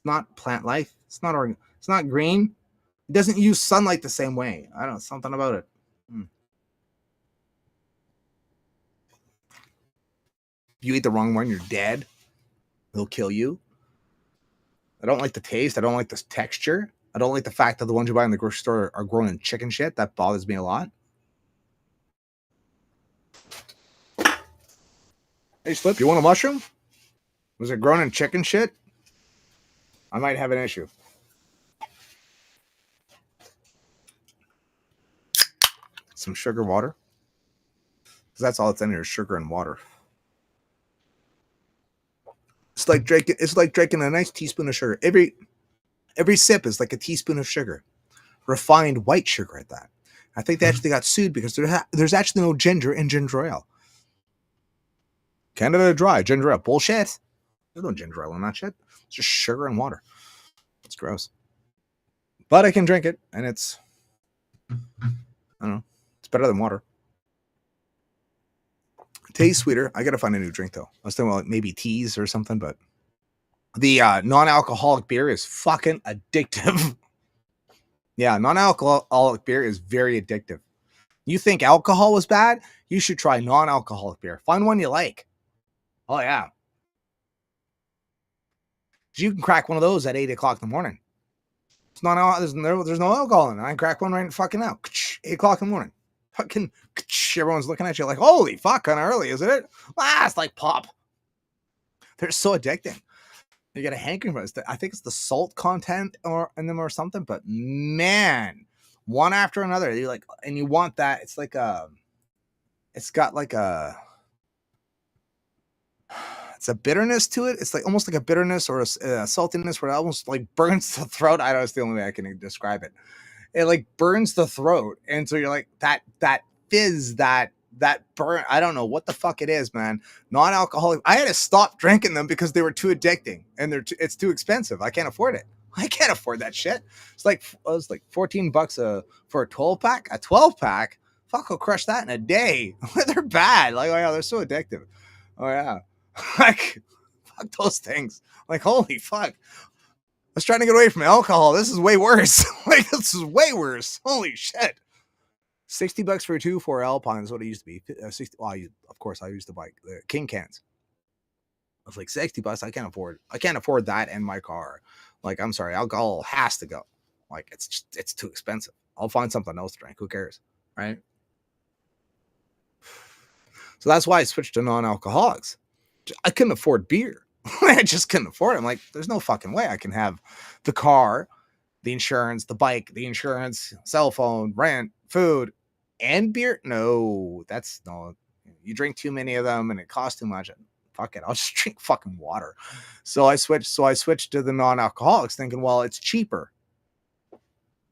not plant life. It's not green. It doesn't use sunlight the same way. I don't know. Something about it. If you eat the wrong one, you're dead. They'll kill you. I don't like the taste. I don't like the texture. I don't like the fact that the ones you buy in the grocery store are grown in chicken shit. That bothers me a lot. Hey, Slip, you want a mushroom? Was it grown in chicken shit? I might have an issue. Some sugar water. Because that's all it's in here is sugar and water. It's like drinking a nice teaspoon of sugar. Every sip is like a teaspoon of sugar. Refined white sugar at that. I think they actually got sued because there's actually no ginger in ginger ale. Canada Dry, ginger ale. Bullshit. There's no ginger ale in that shit. It's just sugar and water. It's gross. But I can drink it, and it's... I don't know. It's better than water. It tastes sweeter. I gotta find a new drink, though. I was thinking about maybe teas or something, but... The non-alcoholic beer is fucking addictive. Yeah, non-alcoholic beer is very addictive. You think alcohol was bad? You should try non-alcoholic beer. Find one you like. Oh, yeah. You can crack one of those at 8 o'clock in the morning. It's not, there's no alcohol in it. I can crack one right fucking now. 8 o'clock in the morning. Fucking, everyone's looking at you like, holy fuck, kind of early, isn't it? Ah, it's like pop. They're so addicting. You get a hankering for it. I think it's the salt content in them or something, but man, one after another, you like, and you want that. It's like it's got like it's a bitterness to it. It's like almost like a bitterness or a saltiness where it almost like burns the throat. I don't know, it's the only way I can describe it. It like burns the throat, and so you're like that fizz, that burn. I don't know what the fuck it is, man. Non-alcoholic. I had to stop drinking them because they were too addicting, and it's too expensive. I can't afford it. I can't afford that shit. It was like $14 for a 12-pack. A 12-pack. Fuck, I'll crush that in a day. They're bad. Like, oh yeah, they're so addictive. Oh yeah. Like, fuck those things. Like, holy fuck. I was trying to get away from alcohol. This is way worse. Like, this is way worse. Holy shit. $60 for 2 Alpine is what it used to be. 60. Well, of course, I used to buy the King cans. I was like $60. I can't afford that in my car. Like, I'm sorry, alcohol has to go. Like, it's too expensive. I'll find something else to drink. Who cares, right? So that's why I switched to non-alcoholics. I couldn't afford beer. I just couldn't afford it. I'm like, there's no fucking way I can have the car, the insurance, the bike, the insurance, cell phone, rent, food, and beer. No, that's no. You drink too many of them and it costs too much. Fuck it, I'll just drink fucking water. So I switched to the non-alcoholics, thinking, well, it's cheaper.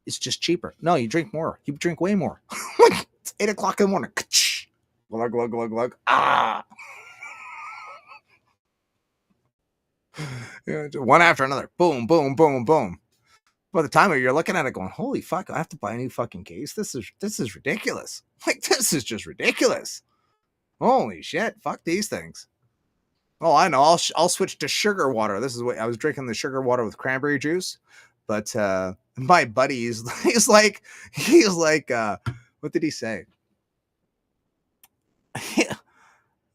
It's just cheaper. No, you drink more. You drink way more. It's 8 o'clock in the morning. Glug, glug, glug, glug. Ah. Yeah, one after another. Boom, boom, boom, boom. By the time you're looking at it going, holy fuck, I have to buy a new fucking case. This is ridiculous. Like, this is just ridiculous. Holy shit. Fuck these things. Oh, I know. I'll switch to sugar water. This is what I was drinking, the sugar water with cranberry juice. But my buddy, he's like, what did he say?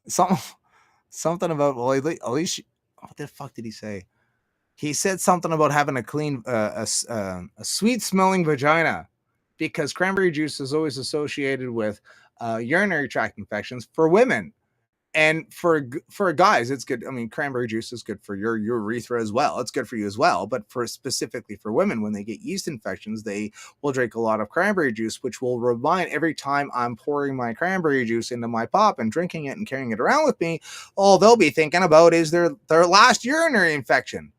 Something about, well, at least, what the fuck did he say? He said something about having a clean, a sweet smelling vagina, because cranberry juice is always associated with urinary tract infections for women. And for guys, it's good. I mean, cranberry juice is good for your urethra as well. It's good for you as well. But for specifically for women, when they get yeast infections, they will drink a lot of cranberry juice, which will remind every time I'm pouring my cranberry juice into my pop and drinking it and carrying it around with me, all they'll be thinking about is their last urinary infection.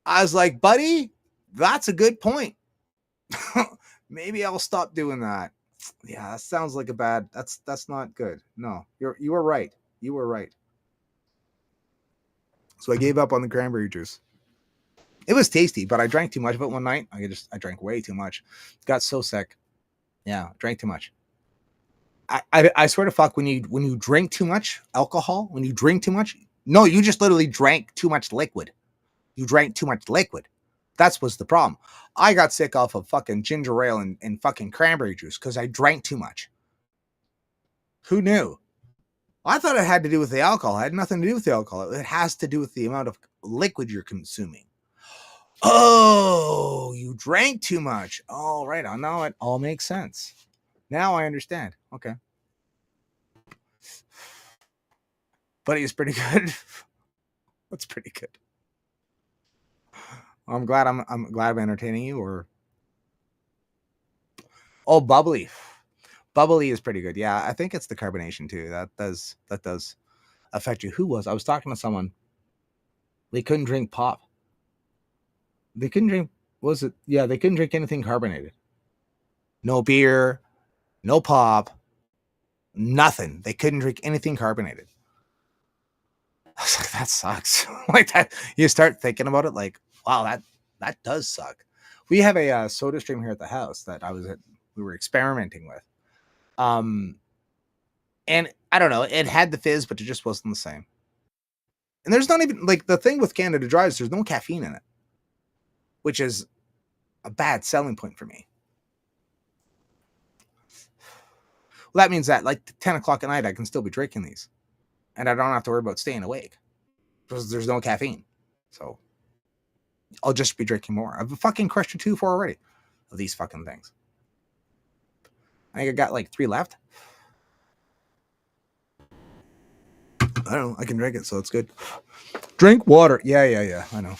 I was like, buddy, that's a good point. Maybe I'll stop doing that. Yeah, that sounds like a bad. That's not good. No, you were right. You were right. So I gave up on the cranberry juice. It was tasty, but I drank too much of it one night. I drank way too much. Got so sick. Yeah, drank too much. I swear to fuck, when you drink too much alcohol, when you drink too much, no, you just literally drank too much liquid. You drank too much liquid. That's what's the problem. I got sick off of fucking ginger ale and fucking cranberry juice because I drank too much. Who knew? I thought it had to do with the alcohol. It had nothing to do with the alcohol. It has to do with the amount of liquid you're consuming. Oh, you drank too much. All right. Now it all makes sense. Now I understand. Okay. But he's pretty good. That's pretty good. I'm glad I'm entertaining you. Or bubbly is pretty good. Yeah, I think it's the carbonation too. That does affect you. I was talking to someone. They couldn't drink pop. They couldn't drink. They couldn't drink anything carbonated. No beer, no pop, nothing. They couldn't drink anything carbonated. I was like, that sucks. Like that, you start thinking about it, like, wow, that does suck. We have a soda stream here at the house that we were experimenting with. And I don't know, it had the fizz, but it just wasn't the same. And there's not even, like, the thing with Canada Dry is there's no caffeine in it, which is a bad selling point for me. Well, that means that, like, 10 o'clock at night, I can still be drinking these. And I don't have to worry about staying awake because there's no caffeine. So I'll just be drinking more. I've fucking crushed 2-4 already of these fucking things. I think I got like 3 left. I don't know. I can drink it, so it's good. Drink water. Yeah. I know.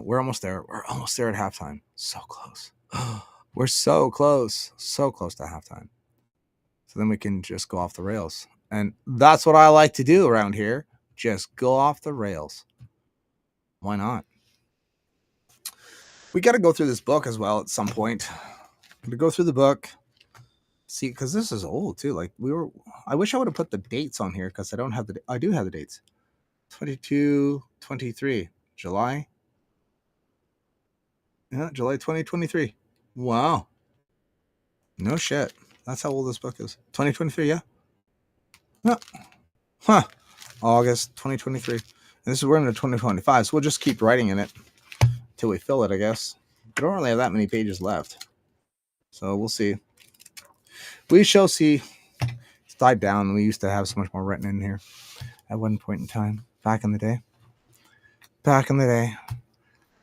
We're almost there. We're almost there at halftime. So close. We're so close. So close to halftime. So then we can just go off the rails. And that's what I like to do around here. Just go off the rails. Why not? We got to go through this book as well at some point. To go through the book. See, because this is old too. Like I wish I would have put the dates on here because I do have the dates. 22, 23, July. Yeah, July 2023. Wow. No shit. That's how old this book is. 2023, yeah. Yeah. Huh. August 2023. And this is we're into 2025, so we'll just keep writing in it till we fill it, I guess. We don't really have that many pages left. So we'll see. We shall see. It's died down. We used to have so much more written in here at one point in time. Back in the day.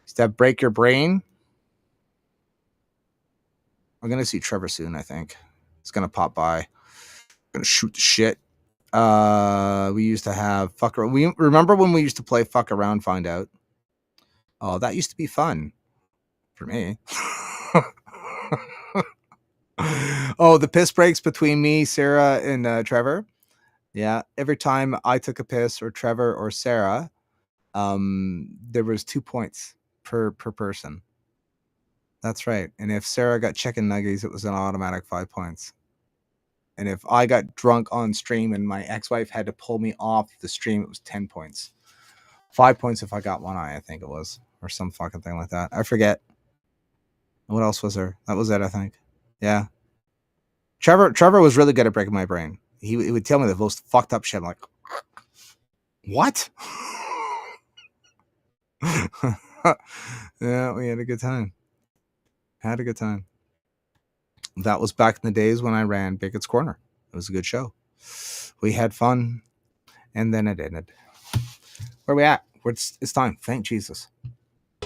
Used to have Break Your Brain. I'm going to see Trevor soon, I think. He's going to pop by. I'm going to shoot the shit. We used to have Fuck Around. We remember when we used to play Fuck Around, Find Out? Oh, that used to be fun. For me. Oh, the piss breaks between me, Sarah, and Trevor. Yeah, every time I took a piss, or Trevor or Sarah, there was 2 points per person. That's right. And if Sarah got chicken nuggets, it was an automatic 5 points. And if I got drunk on stream and my ex-wife had to pull me off the stream, it was 10 points. 5 points if I got one eye, I think it was, or some fucking thing like that. I forget. What else was there? That was it, I think. Yeah. Trevor was really good at breaking my brain. He would tell me the most fucked up shit. I'm like, what? Yeah, we had a good time. That was back in the days when I ran Bacot's Corner. It was a good show. We had fun, and then it ended. Where are we at? It's time. Thank Jesus.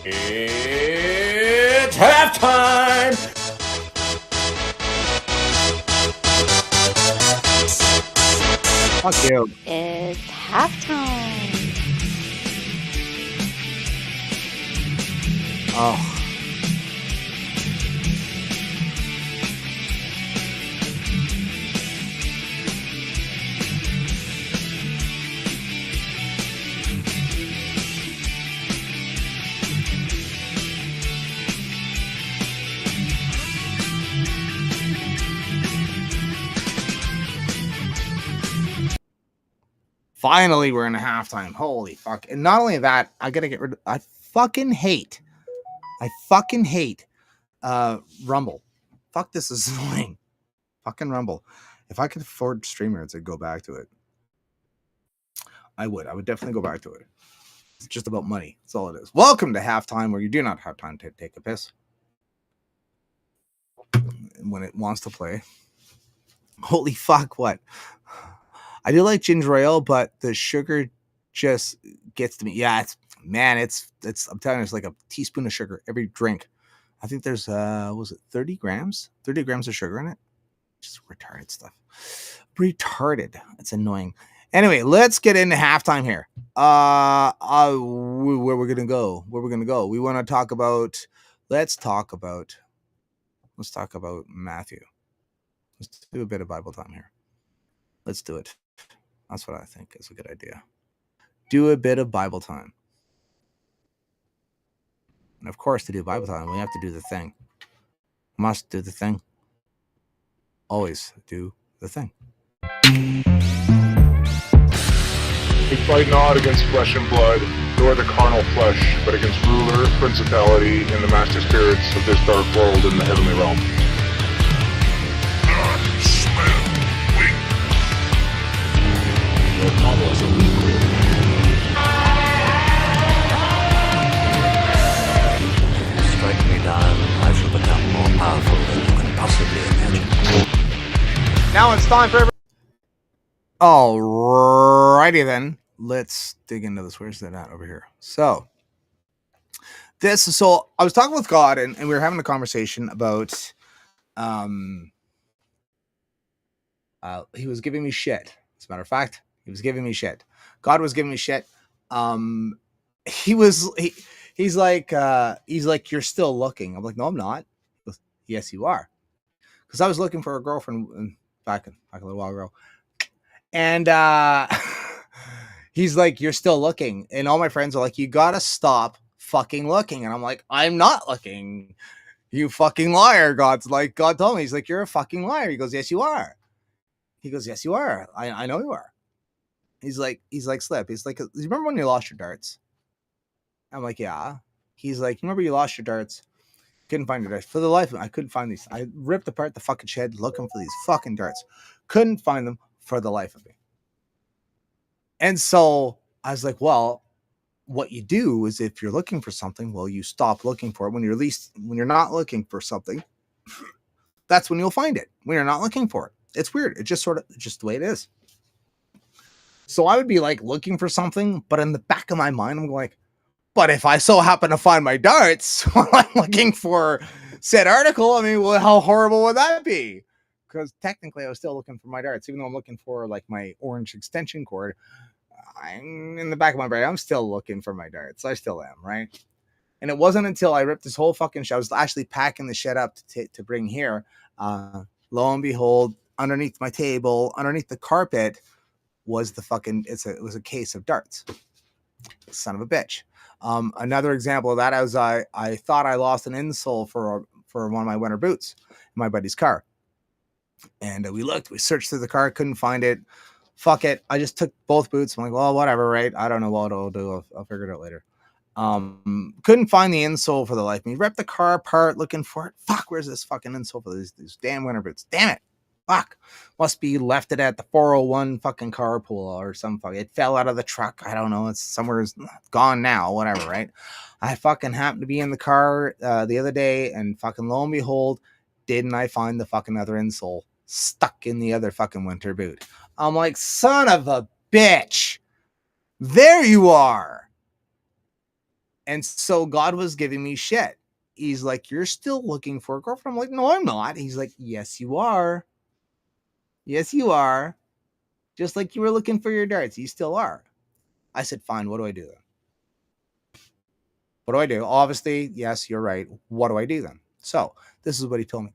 It's halftime. Fuck you. It's halftime. Oh. Finally, we're in a halftime. Holy fuck. And not only that, I gotta get rid of I fucking hate Rumble. Fuck, this is annoying. Fucking Rumble. If I could afford streamers, I'd go back to it. I would definitely go back to it. It's just about money. That's all it is. Welcome to halftime, where you do not have time to take a piss when it wants to play. Holy fuck, what? I do like ginger ale, but the sugar just gets to me. Yeah, it's I'm telling you, it's like a teaspoon of sugar every drink. I think there's was it 30 grams? 30 grams of sugar in it. Just retarded stuff. Retarded. It's annoying. Anyway, let's get into halftime here. Where we're gonna go? We want to talk about. Let's talk about Matthew. Let's do a bit of Bible time here. Let's do it. That's what I think is a good idea. Do a bit of Bible time. And of course, to do Bible time, we have to do the thing. Must do the thing. Always do the thing. We fight not against flesh and blood, nor the carnal flesh, but against ruler, principality, and the master spirits of this dark world in the heavenly realm. Your powers are equal. Strike me down, I shall become more powerful than you can possibly imagine. Now it's time for Alrighty then. Let's dig into this. Where's that at over here? So I was talking with God and we were having a conversation about he was giving me shit. As a matter of fact, he was giving me shit. God was giving me shit. He's like, you're still looking. I'm like, no, I'm not. He goes, yes, you are. Because I was looking for a girlfriend back a little while ago. And he's like, you're still looking. And all my friends are like, you gotta stop fucking looking. And I'm like, I'm not looking. You fucking liar. God told me. He's like, you're a fucking liar. He goes, yes, you are. He goes, yes, you are. I know you are. He's like, Slip. He's like, you remember when you lost your darts? I'm like, yeah. He's like, you remember you lost your darts? Couldn't find your darts. For the life of me, I couldn't find these. I ripped apart the fucking shed looking for these fucking darts. Couldn't find them for the life of me. And so I was like, well, what you do is if you're looking for something, well, you stop looking for it. When you're not looking for something, that's when you'll find it. When you're not looking for it. It's weird. It's just the way it is. So I would be like looking for something, but in the back of my mind, I'm like, but if I so happen to find my darts while I'm looking for said article, I mean, well, how horrible would that be? Because technically I was still looking for my darts, even though I'm looking for like my orange extension cord. I'm in the back of my brain. I'm still looking for my darts. I still am, right? And it wasn't until I ripped this whole fucking shed. I was actually packing the shed up to bring here. Lo and behold, underneath my table, underneath the carpet, was it was a case of darts. Son of a bitch. Another example of that, I thought I lost an insole for one of my winter boots in my buddy's car. And we searched through the car, couldn't find it. Fuck it. I just took both boots. I'm like, well, whatever, right? I don't know what I'll do. I'll figure it out later. Couldn't find the insole for the life of me. Ripped the car apart looking for it. Fuck, where's this fucking insole for these damn winter boots? Damn it. Fuck. Must be left it at the 401 fucking carpool or some fuck. It fell out of the truck. I don't know. It's somewhere gone now, whatever, right? I fucking happened to be in the car the other day and fucking lo and behold, didn't I find the fucking other insole stuck in the other fucking winter boot? I'm like, son of a bitch. There you are. And so God was giving me shit. He's like, you're still looking for a girlfriend. I'm like, no, I'm not. He's like, yes, you are. Yes, you are. Just like you were looking for your darts, you still are. I said, fine, what do I do then? What do I do? Obviously, yes, you're right. What do I do then? So this is what he told me.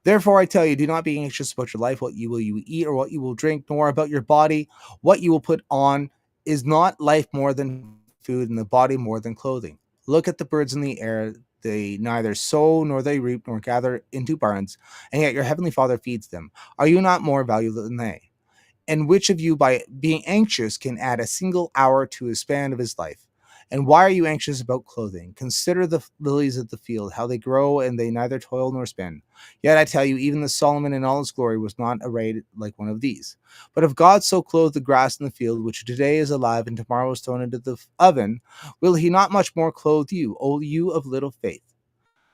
Therefore, I tell you, do not be anxious about your life, what you eat or what you will drink, nor about your body, what you will put on. Is not life more than food, and the body more than clothing? Look at the birds in the air. They neither sow nor they reap nor gather into barns, and yet your heavenly Father feeds them. Are you not more valuable than they? And which of you, by being anxious, can add a single hour to his span of his life? And why are you anxious about clothing? Consider the lilies of the field, how they grow, and they neither toil nor spin. Yet I tell you, even the Solomon in all his glory was not arrayed like one of these. But if God so clothed the grass in the field, which today is alive and tomorrow is thrown into the oven, will he not much more clothe you, O you of little faith?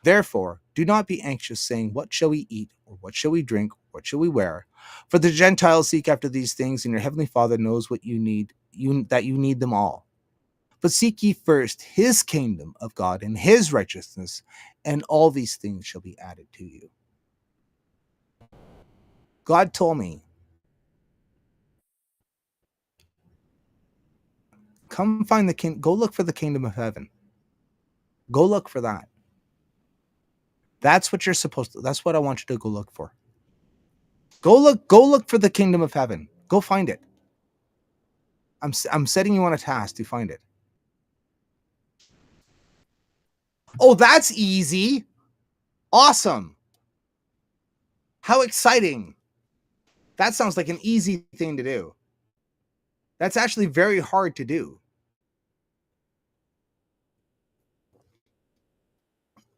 Therefore, do not be anxious, saying, what shall we eat, or what shall we drink, what shall we wear? For the Gentiles seek after these things, and your heavenly Father knows what you need, that you need them all. But seek ye first his kingdom of God and his righteousness, and all these things shall be added to you. God told me, come find the king, go look for the kingdom of heaven. Go look for that. That's what you're supposed to, that's what I want you to go look for. Go look for the kingdom of heaven. Go find it. I'm setting you on a task to find it. Oh, that's easy. Awesome. How exciting. That sounds like an easy thing to do. That's actually very hard to do.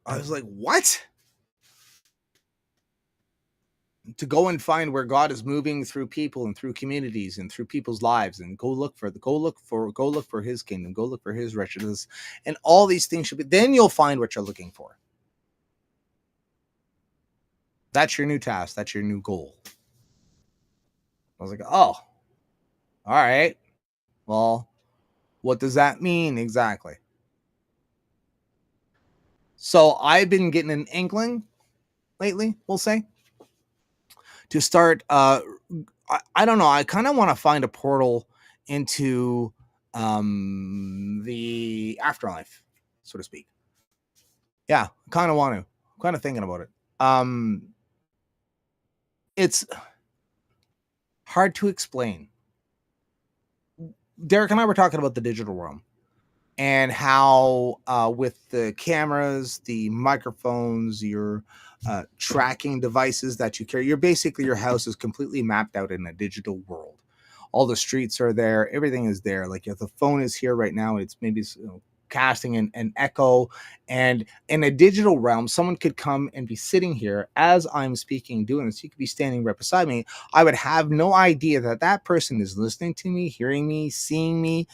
I was like, what? To go and find where God is moving through people and through communities and through people's lives, and go look for his kingdom, go look for his righteousness, and all these things should be, then you'll find what you're looking for. That's your new task. That's your new goal. I was like, oh, all right. Well, what does that mean exactly? So I've been getting an inkling lately, we'll say, to start. I don't know. I kind of want to find a portal into the afterlife, so to speak. Yeah, kind of want to. Kind of thinking about it. It's hard to explain. Derek and I were talking about the digital realm and how with the cameras, the microphones, your tracking devices that you carry, your house is completely mapped out in a digital world. All the streets are there. Everything is there. Like if the phone is here right now, it's maybe casting an echo. And in a digital realm, someone could come and be sitting here as I'm speaking, doing this. You could be standing right beside me. I would have no idea that person is listening to me, hearing me, seeing me,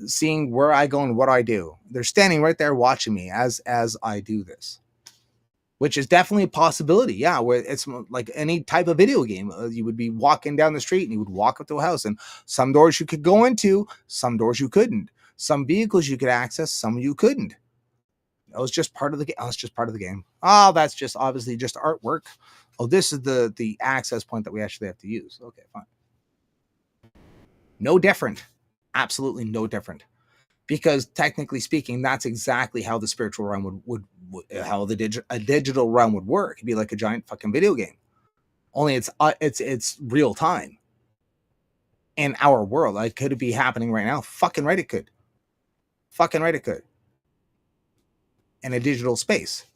seeing where I go and what I do. They're standing right there watching me as I do this, which is definitely a possibility. Yeah, where it's like any type of video game. You would be walking down the street and you would walk up to a house, and some doors you could go into, some doors you couldn't. Some vehicles you could access, some you couldn't. That was just part of the game. That's just part of the game. Oh, that's just obviously just artwork. Oh, this is the access point that we actually have to use. Okay, fine. No different. Absolutely no different. Because technically speaking, that's exactly how the spiritual realm would how a digital realm would work. It'd be like a giant fucking video game. Only it's real time. In our world, like, could it be happening right now? Fucking right, it could. Fucking right, it could. In a digital space.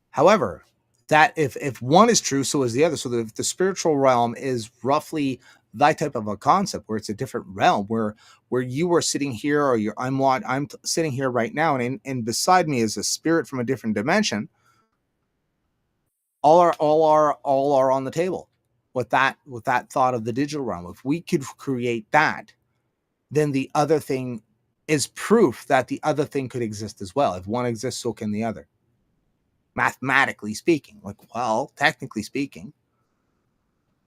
However, that if one is true, so is the other. So if the spiritual realm is roughly that type of a concept, where it's a different realm, where you are sitting here, or I'm sitting here right now, and beside me is a spirit from a different dimension. All are on the table with that thought of the digital realm. If we could create that, then the other thing is proof that the other thing could exist as well. If one exists, so can the other. Mathematically speaking, technically speaking,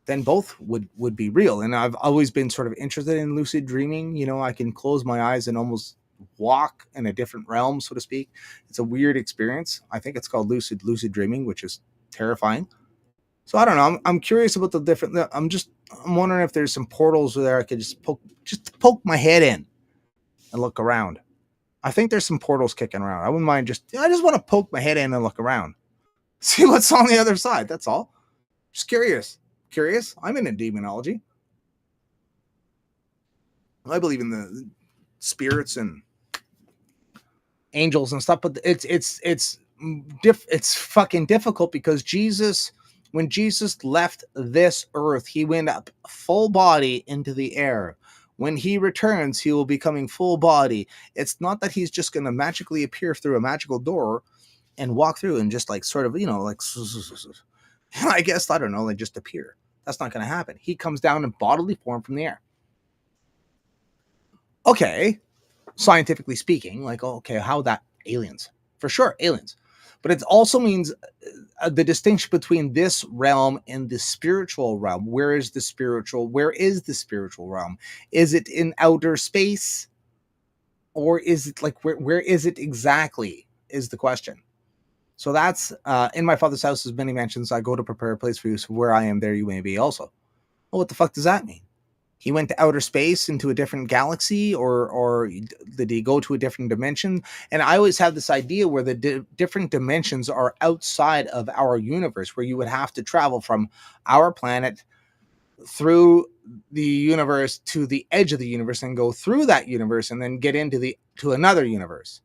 then both would be real. And I've always been sort of interested in lucid dreaming. You know, I can close my eyes and almost walk in a different realm, so to speak. It's a weird experience. I think it's called lucid dreaming, which is terrifying. So I don't know. I'm curious about the different. I'm wondering if there's some portals where I could just poke my head in and look around. I think there's some portals kicking around. I wouldn't mind I just want to poke my head in and look around. See what's on the other side. That's all. Just curious. Curious. I'm into demonology. I believe in the spirits and angels and stuff, but it's fucking difficult because when Jesus left this earth, he went up full body into the air. When he returns, he will be coming full body. It's not that he's just going to magically appear through a magical door and walk through and just like sort of, like I guess, I don't know, like just appear. That's not going to happen. He comes down in bodily form from the air. Okay, scientifically speaking, like, okay, how that aliens? For sure, aliens. But it also means the distinction between this realm and the spiritual realm. Where is the spiritual realm? Is it in outer space? Or is it like, where is it exactly is the question. So that's, in my father's house is many mansions. I go to prepare a place for you. So where I am, there you may be also. Well, what the fuck does that mean? He went to outer space into a different galaxy, or did he go to a different dimension? And I always have this idea where the different dimensions are outside of our universe, where you would have to travel from our planet through the universe to the edge of the universe and go through that universe and then get to another universe.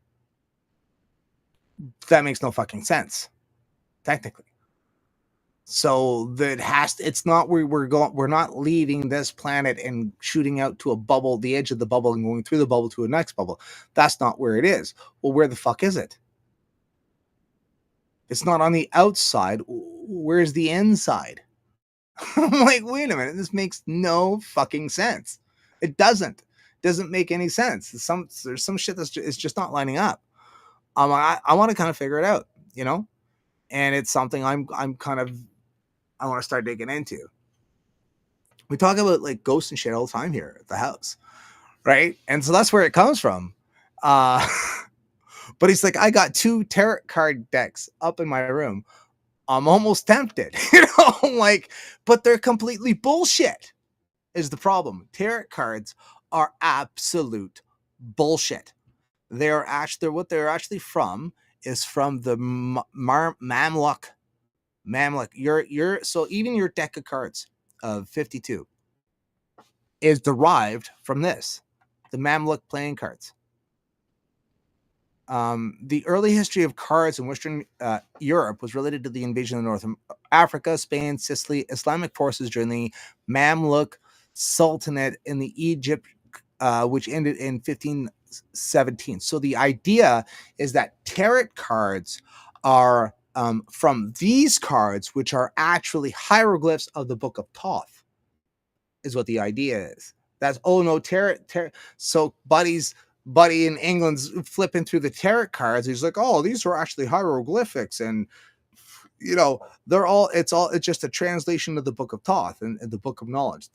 That makes no fucking sense, technically. So it's not where we're not leaving this planet and shooting out to a bubble, the edge of the bubble, and going through the bubble to a next bubble. That's not where it is. Well, where the fuck is it? It's not on the outside. Where's the inside? I'm like, wait a minute, this makes no fucking sense. It doesn't make any sense. There's some shit that's just not lining up. I want to kind of figure it out, and it's something I want to start digging into. We talk about like ghosts and shit all the time here at the house, right? And so that's where it comes from. But he's like, I got 2 tarot card decks up in my room. I'm almost tempted, like, but they're completely bullshit is the problem. Tarot cards are absolute bullshit. What they're actually from is from the Mamluk. So even your deck of cards of 52 is derived from this, the Mamluk playing cards. The early history of cards in Western Europe was related to the invasion of North Africa, Spain, Sicily, Islamic forces during the Mamluk Sultanate in the Egypt, which ended in 1517. So the idea is that tarot cards are from these cards, which are actually hieroglyphs of the Book of Thoth, is what the idea is. That's, oh no, tarot. So Buddy in England's flipping through the tarot cards. He's like, oh, these are actually hieroglyphics, and it's just a translation of the Book of Thoth and the Book of Knowledge,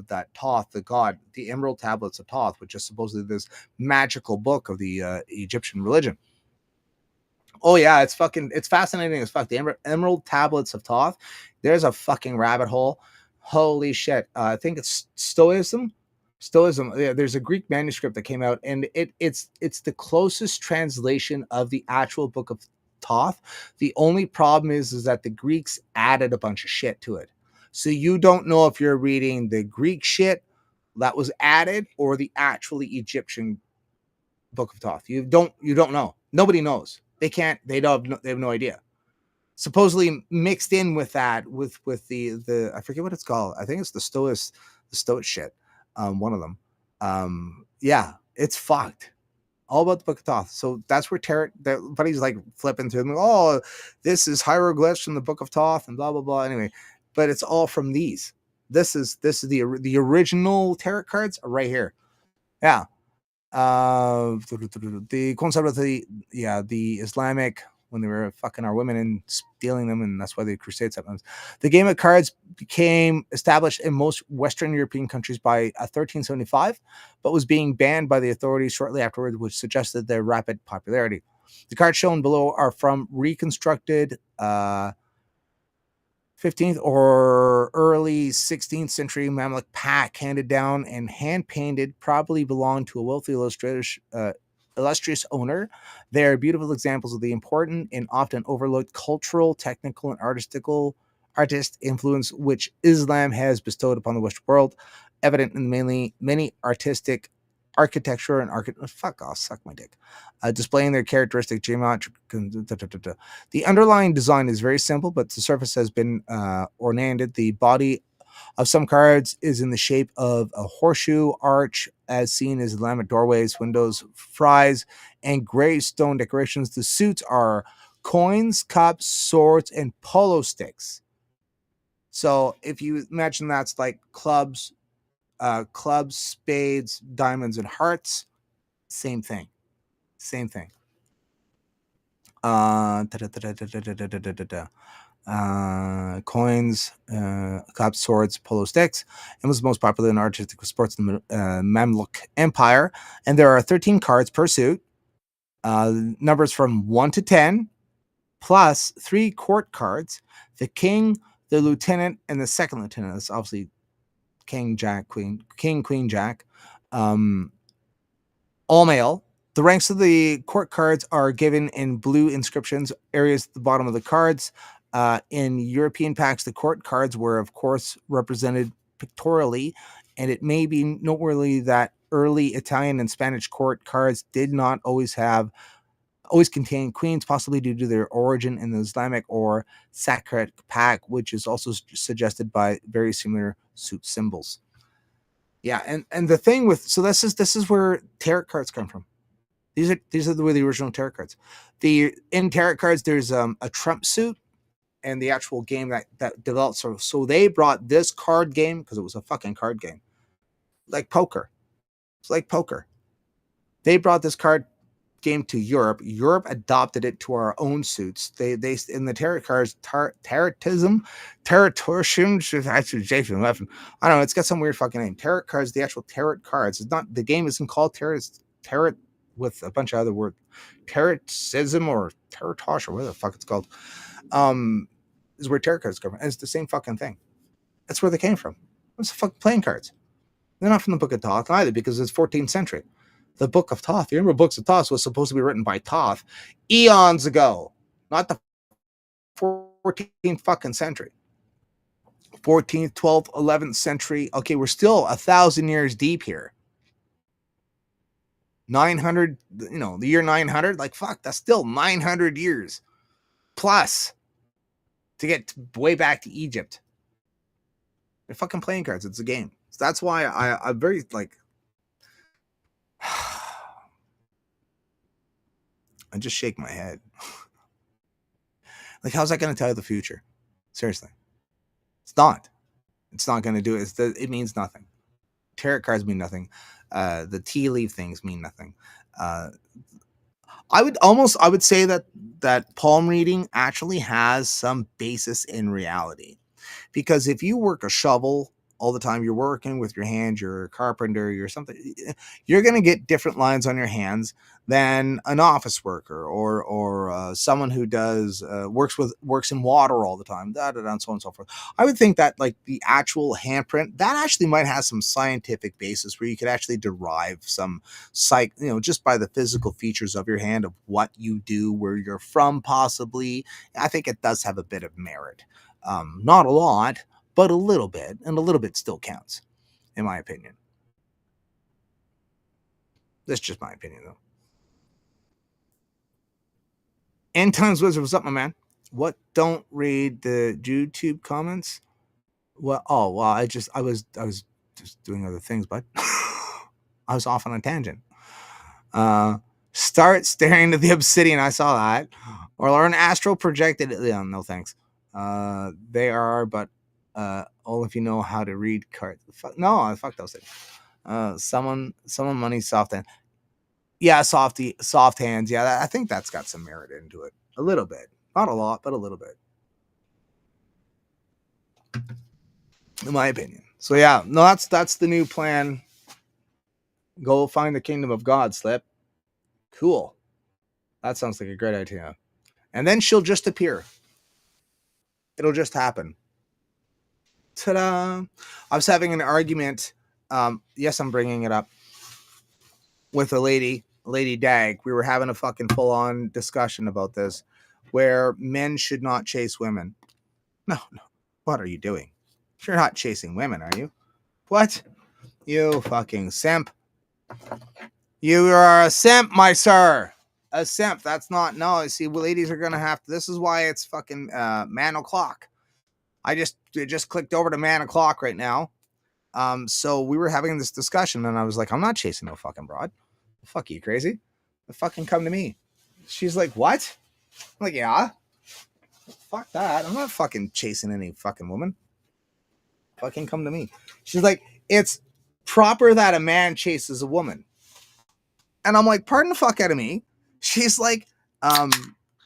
that Thoth, the god, the Emerald Tablets of Thoth, which is supposedly this magical book of the Egyptian religion. Oh yeah, it's fascinating as fuck. The Emerald Tablets of Thoth. There's a fucking rabbit hole. Holy shit. I think it's Stoicism. Yeah, there's a Greek manuscript that came out, and it's the closest translation of the actual Book of Thoth. The only problem is that the Greeks added a bunch of shit to it. So you don't know if you're reading the Greek shit that was added or the actually Egyptian Book of Thoth. You don't know. Nobody knows. They have no idea. Supposedly mixed in with that, with the I forget what it's called. I think it's the Stoic shit. One of them. Yeah, it's fucked. All about the Book of Thoth. So that's where but he's like flipping through them. Oh, this is hieroglyphs from the Book of Thoth and blah blah blah. Anyway, but it's all from these. This is the original tarot cards are right here. Yeah. The concept of the Islamic, when they were fucking our women and stealing them, and that's why the crusades happened. The game of cards became established in most Western European countries by 1375, but was being banned by the authorities shortly afterwards, which suggested their rapid popularity. The cards shown below are from reconstructed 15th or early 16th century Mamluk pack, handed down and hand painted, probably belonged to a wealthy illustrious owner. They are beautiful examples of the important and often overlooked cultural, technical, and artist influence which Islam has bestowed upon the Western world, evident in many artistic architecture and fuck off, suck my dick, displaying their characteristic geometric. The underlying design is very simple, but the surface has been ornamented. The body of some cards is in the shape of a horseshoe arch, as seen as laminate doorways, windows, fries, and gray stone decorations. The suits are coins, cups, swords, and polo sticks. So if you imagine that's like clubs, spades, diamonds, and hearts, same thing. Coins, cups, swords, polo sticks, and was most popular in artistic sports in the Mamluk Empire. And there are 13 cards per suit, numbers from 1 to 10, plus 3 court cards: the king, the lieutenant, and the second lieutenant. That's obviously king, jack, queen, king, queen, jack. All male. The ranks of the court cards are given in blue inscriptions, areas at the bottom of the cards. In European packs, the court cards were, of course, represented pictorially, and it may be noteworthy that early Italian and Spanish court cards did not always contain queens, possibly due to their origin in the Islamic or Sacred pack, which is also suggested by very similar suit symbols. Yeah, and the thing with this is where tarot cards come from. These are the original tarot cards. In tarot cards, there's a trump suit, and the actual game that developed. So they brought this card game, because it was a fucking card game, like poker. It's like poker. They brought this card game to Europe. Europe adopted it to our own suits. They in the tarot cards, tarotism, I don't know. It's got some weird fucking name. Tarot cards, the actual tarot cards. It's not, the game isn't called tarot. It's tarot with a bunch of other words. Tarotism or tarotosh or whatever the fuck it's called. Is where tarot cards come from. And it's the same fucking thing. That's where they came from. It's fucking playing cards. They're not from the Book of Thoth either, because it's 14th century. The Book of Thoth. You remember Books of Thoth was supposed to be written by Thoth eons ago, not the 14th fucking century. 14th, 12th, 11th century. Okay, we're still 1,000 years deep here. 900, the year 900, like fuck, that's still 900 years plus to get way back to Egypt. They're fucking playing cards. It's a game. So that's why I'm very like, I just shake my head. Like, how's that going to tell you the future? Seriously. It's not going to do it. It means nothing. Tarot cards mean nothing. The tea leaf things mean nothing. I would say that palm reading actually has some basis in reality, because if you work a shovel all the time, you're working with your hands, you're a carpenter, you're something, you're going to get different lines on your hands than an office worker or someone who does works in water all the time, and so on and so forth. I would think that like the actual handprint, that actually might have some scientific basis where you could actually derive some just by the physical features of your hand, of what you do, where you're from, possibly. I think it does have a bit of merit. Not a lot, but a little bit, and a little bit still counts, in my opinion. That's just my opinion, though. End Times Wizard, what's up, my man? What? Don't read the YouTube comments? Well, oh, well, I was just doing other things, but I was off on a tangent. Start staring at the obsidian. I saw that. Or learn astral projected. Yeah, no thanks. They are, but all if you know how to read cards. No, fuck those things. Someone money soft hand. Yeah, soft hands. Yeah, I think that's got some merit into it. A little bit. Not a lot, but a little bit. In my opinion. So yeah, no, that's the new plan. Go find the kingdom of God, Slip. Cool. That sounds like a great idea. And then she'll just appear. It'll just happen. Ta-da! I was having an argument. Yes, I'm bringing it up with a lady, Lady Dag. We were having a fucking full-on discussion about this, where men should not chase women. No. What are you doing? You're not chasing women, are you? What? You fucking simp. You are a simp, my sir. A simp. That's not, no. See, ladies are going to have to, this is why it's fucking man o'clock. I just clicked over to man o'clock right now. So we were having this discussion and I was like, I'm not chasing no fucking broad. Fuck you, crazy. Fucking come to me. She's like, what? I'm like, yeah. Fuck that. I'm not fucking chasing any fucking woman. Fucking come to me. She's like, it's proper that a man chases a woman. And I'm like, pardon the fuck out of me. She's like,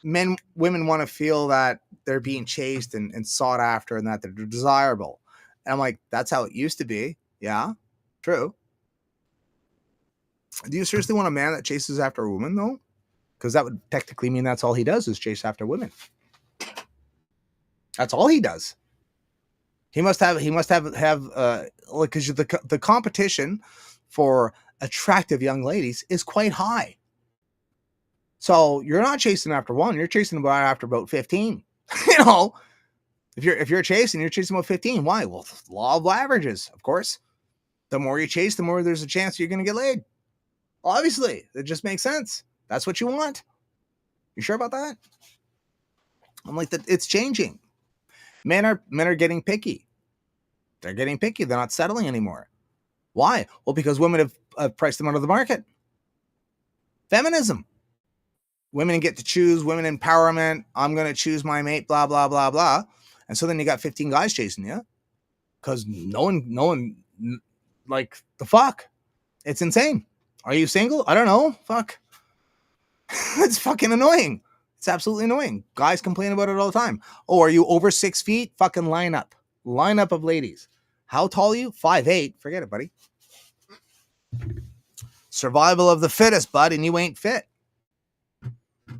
women want to feel that they're being chased and sought after and that they're desirable. And I'm like, that's how it used to be. Yeah, true. Do you seriously want a man that chases after a woman though? Because that would technically mean that's all he does is chase after women. That's all he does. He must have like, because the competition for attractive young ladies is quite high. So you're not chasing after one, you're chasing after about 15. You know, if you're chasing about 15. Why? Well, law of averages, of course. The more you chase, the more there's a chance you're gonna get laid. Obviously, it just makes sense. That's what you want. You sure about that? I'm like, that it's changing. Men are getting picky. They're getting picky. They're not settling anymore. Why? Well, because women have priced them out of the market. Feminism. Women get to choose. Women empowerment. I'm going to choose my mate, blah, blah, blah, blah. And so then you got 15 guys chasing you. Because no one, like, the fuck? It's insane. Are you single? I don't know. Fuck. It's fucking annoying. It's absolutely annoying. Guys complain about it all the time. Oh, are you over 6 feet? Fucking line up. Line up of ladies. How tall are you? 5'8". Forget it, buddy. Survival of the fittest, bud, and you ain't fit.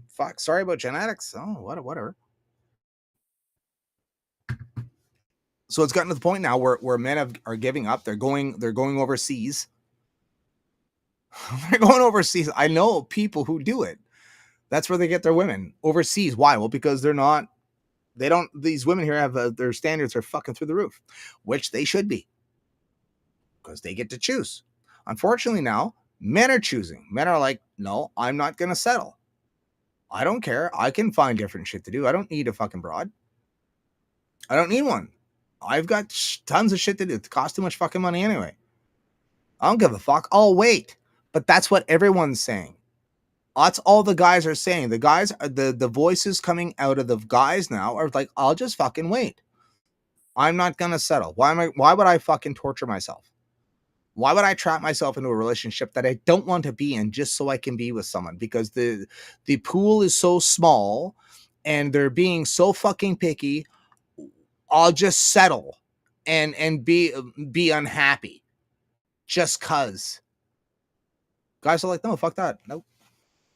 Fuck. Sorry about genetics. Oh, whatever. So it's gotten to the point now where men are giving up. They're going overseas. They're going overseas. I know people who do it. That's where they get their women overseas. Why? Well, because these women here have their standards are fucking through the roof, which they should be, because they get to choose. Unfortunately, now men are choosing. Men are like, no, I'm not going to settle. I don't care. I can find different shit to do. I don't need a fucking broad. I don't need one. I've got tons of shit to do. It costs too much fucking money anyway. I don't give a fuck. I'll wait. But that's what everyone's saying. That's all the guys are saying. The guys, the voices coming out of the guys now are like, I'll just fucking wait. I'm not gonna settle. Why would I fucking torture myself? Why would I trap myself into a relationship that I don't want to be in just so I can be with someone? Because the pool is so small and they're being so fucking picky. I'll just settle and be unhappy just cause. Guys are like, no, fuck that. Nope.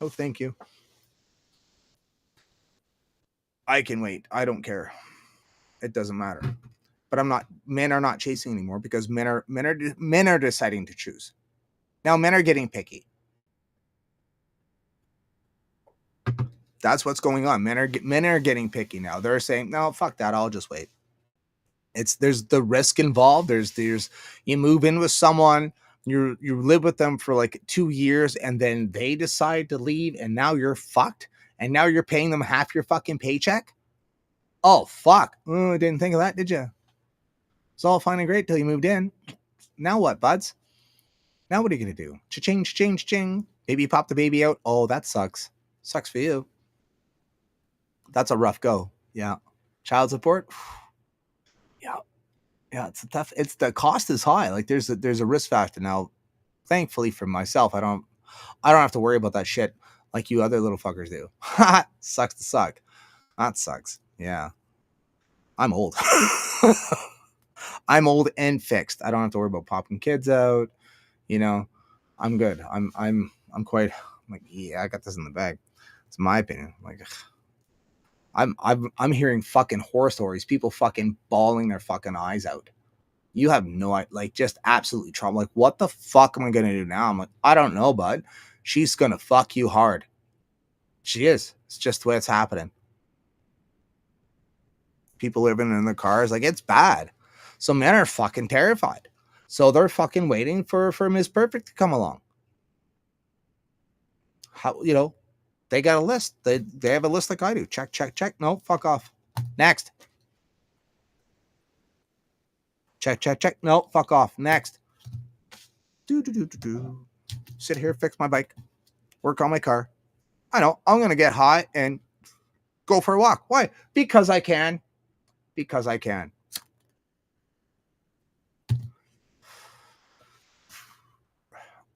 Oh, thank you. I can wait. I don't care. It doesn't matter. But men are not chasing anymore because men are deciding to choose. Now men are getting picky. That's what's going on. Men are getting picky now. They're saying, no, fuck that. I'll just wait. There's the risk involved. There's you move in with someone, you live with them for like 2 years, and then they decide to leave, and now you're fucked, and now you're paying them half your fucking paycheck. Oh fuck! Oh, didn't think of that, did you? It's all fine and great till you moved in. Now what, buds? Now what are you gonna do? Cha-ching, cha-ching, cha-ching. Maybe you pop the baby out. Oh, that sucks. Sucks for you. That's a rough go. Yeah. Child support. Yeah, it's tough. It's the cost is high. Like there's a risk factor now. Thankfully for myself, I don't have to worry about that shit like you other little fuckers do. Sucks to suck. That sucks. Yeah. I'm old. I'm old and fixed. I don't have to worry about popping kids out. You know, I'm good. I'm quite like, yeah, I got this in the bag. It's my opinion. Like, I'm hearing fucking horror stories, people fucking bawling their fucking eyes out. You have no idea, like, just absolutely trauma. Like, what the fuck am I gonna do now? I'm like, I don't know, bud. She's gonna fuck you hard. She is. It's just the way it's happening. People living in their cars, like, it's bad. So men are fucking terrified. So they're fucking waiting for Miss Perfect to come along. How, you know, they got a list. They have a list like I do. Check, check, check. No, fuck off. Next. Check, check, check. No, fuck off. Next. Do. Sit here, fix my bike, work on my car. I know, I'm going to get high and go for a walk. Why? Because I can. Because I can.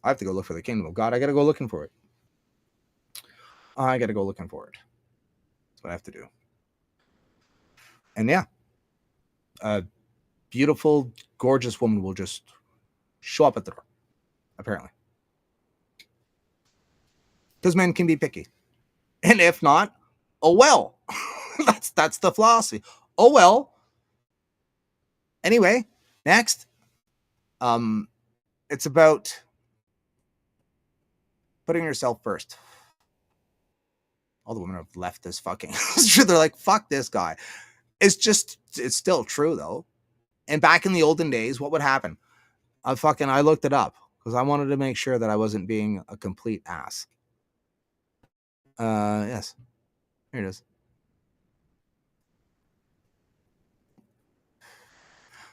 I have to go look for the kingdom of God. I got to go looking for it. I got to go looking for it. That's what I have to do. And yeah, a beautiful, gorgeous woman will just show up at the door, apparently. Because men can be picky. And if not, oh well. that's the philosophy. Oh well. Anyway, next. It's about putting yourself first. All the women have left this fucking they're like, fuck this guy. It's still true though. And back in the olden days, what would happen? I looked it up because I wanted to make sure that I wasn't being a complete ass. Yes. Here it is.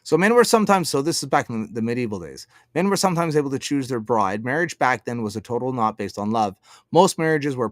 So men were sometimes, so this is back in the medieval days, men were sometimes able to choose their bride. Marriage back then was a total not based on love. Most marriages were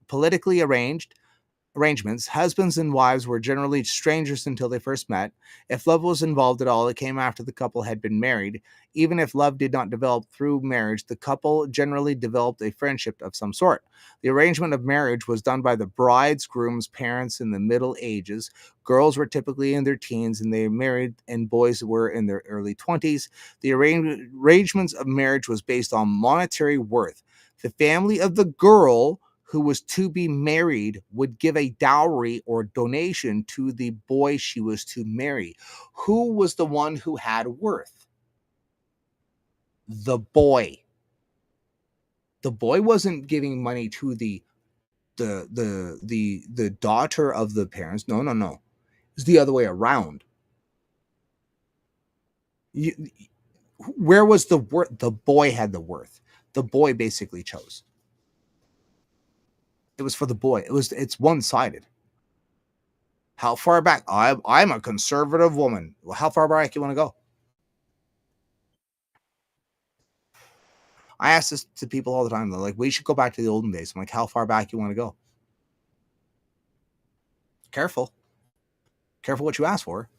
politically arrangements. Husbands and wives were generally strangers until they first met. If love was involved at all, it came after the couple had been married. Even if love did not develop through marriage, the couple generally developed a friendship of some sort. The arrangement of marriage was done by the bride's groom's parents in the Middle Ages. Girls were typically in their teens and they married, and boys were in their early 20s. The arrangements of marriage was based on monetary worth. The family of the girl who was to be married would give a dowry or donation to the boy she was to marry. Who was the one who had worth? The boy. The boy wasn't giving money to the daughter of the parents. No. It's the other way around. Where was the worth? The boy had the worth. The boy basically chose. It was for the boy. It's one-sided. How far back? I'm a conservative woman. Well, how far back you want to go? I ask this to people all the time. They're like, we should go back to the olden days. I'm like, how far back you want to go? Careful what you ask for.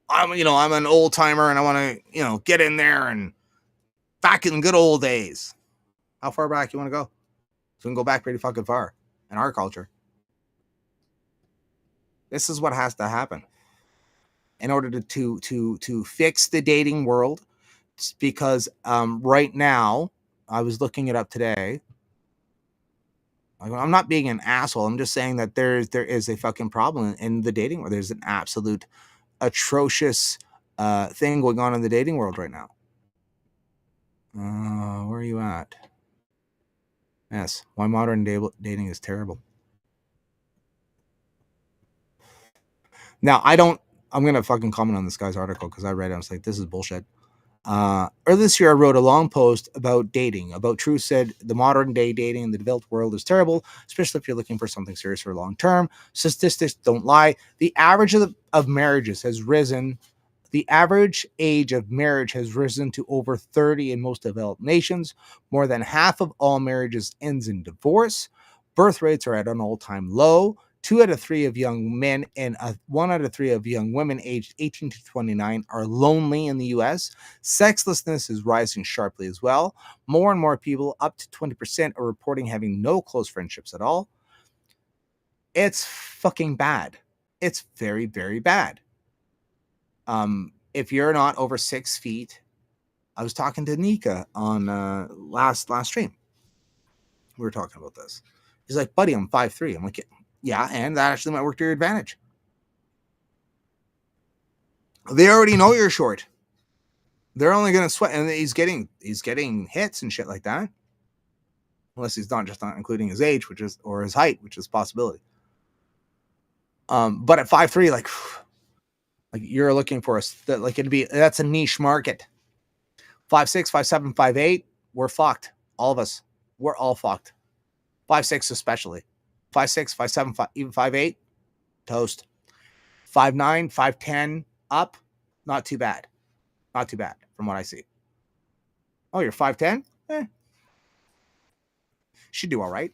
I'm an old timer and I want to, get in there and back in the good old days. How far back you want to go? So we can go back pretty fucking far in our culture. This is what has to happen in order to fix the dating world. It's because right now, I was looking it up today. I'm not being an asshole. I'm just saying that there is a fucking problem in the dating world. There's an absolute atrocious thing going on in the dating world right now. Where are you at? Yes, why modern dating is terrible. Now, I'm going to fucking comment on this guy's article because I read it. I was like, this is bullshit. Earlier this year, I wrote a long post about dating. About Truth said the modern day dating in the developed world is terrible, especially if you're looking for something serious or long term. Statistics don't lie. The average of marriages has risen. The average age of marriage has risen to over 30 in most developed nations. More than half of all marriages ends in divorce. Birth rates are at an all-time low. 2 out of 3 of young men and 1 out of 3 of young women aged 18 to 29 are lonely in the U.S. Sexlessness is rising sharply as well. More and more people, up to 20%, are reporting having no close friendships at all. It's fucking bad. It's very, very bad. If you're not over 6 feet, I was talking to Nika on last stream. We were talking about this. He's like, buddy, I'm 5'3". I'm like, yeah, and that actually might work to your advantage. They already know you're short. They're only going to sweat, and he's getting hits and shit like that. Unless he's not including his age, or his height, which is a possibility. But at 5'3", like you're looking for that's a niche market. 5'6", 5'7", 5'8", we're fucked. All of us, we're all fucked. 5'6" especially. 5'6", 5'7", even 5'8", toast. 5'9", 5'10", up, not too bad. Not too bad from what I see. Oh, you're 5'10"? Should do all right.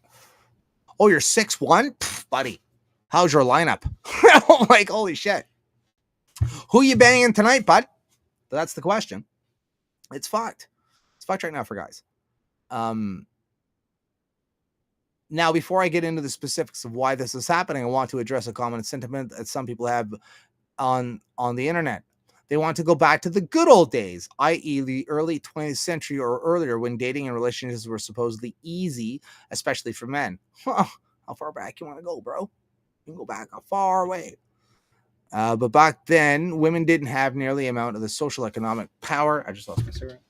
Oh, you're 6'1"? Buddy, how's your lineup? Like, holy shit. Who you banging tonight, bud? That's the question. It's fucked. It's fucked right now for guys. Now, before I get into the specifics of why this is happening, I want to address a common sentiment that some people have on the internet. They want to go back to the good old days, i.e. the early 20th century or earlier, when dating and relationships were supposedly easy, especially for men. How far back you want to go, bro? You can go back a far way. But back then, women didn't have nearly the amount of the social economic power. I just lost my cigarette.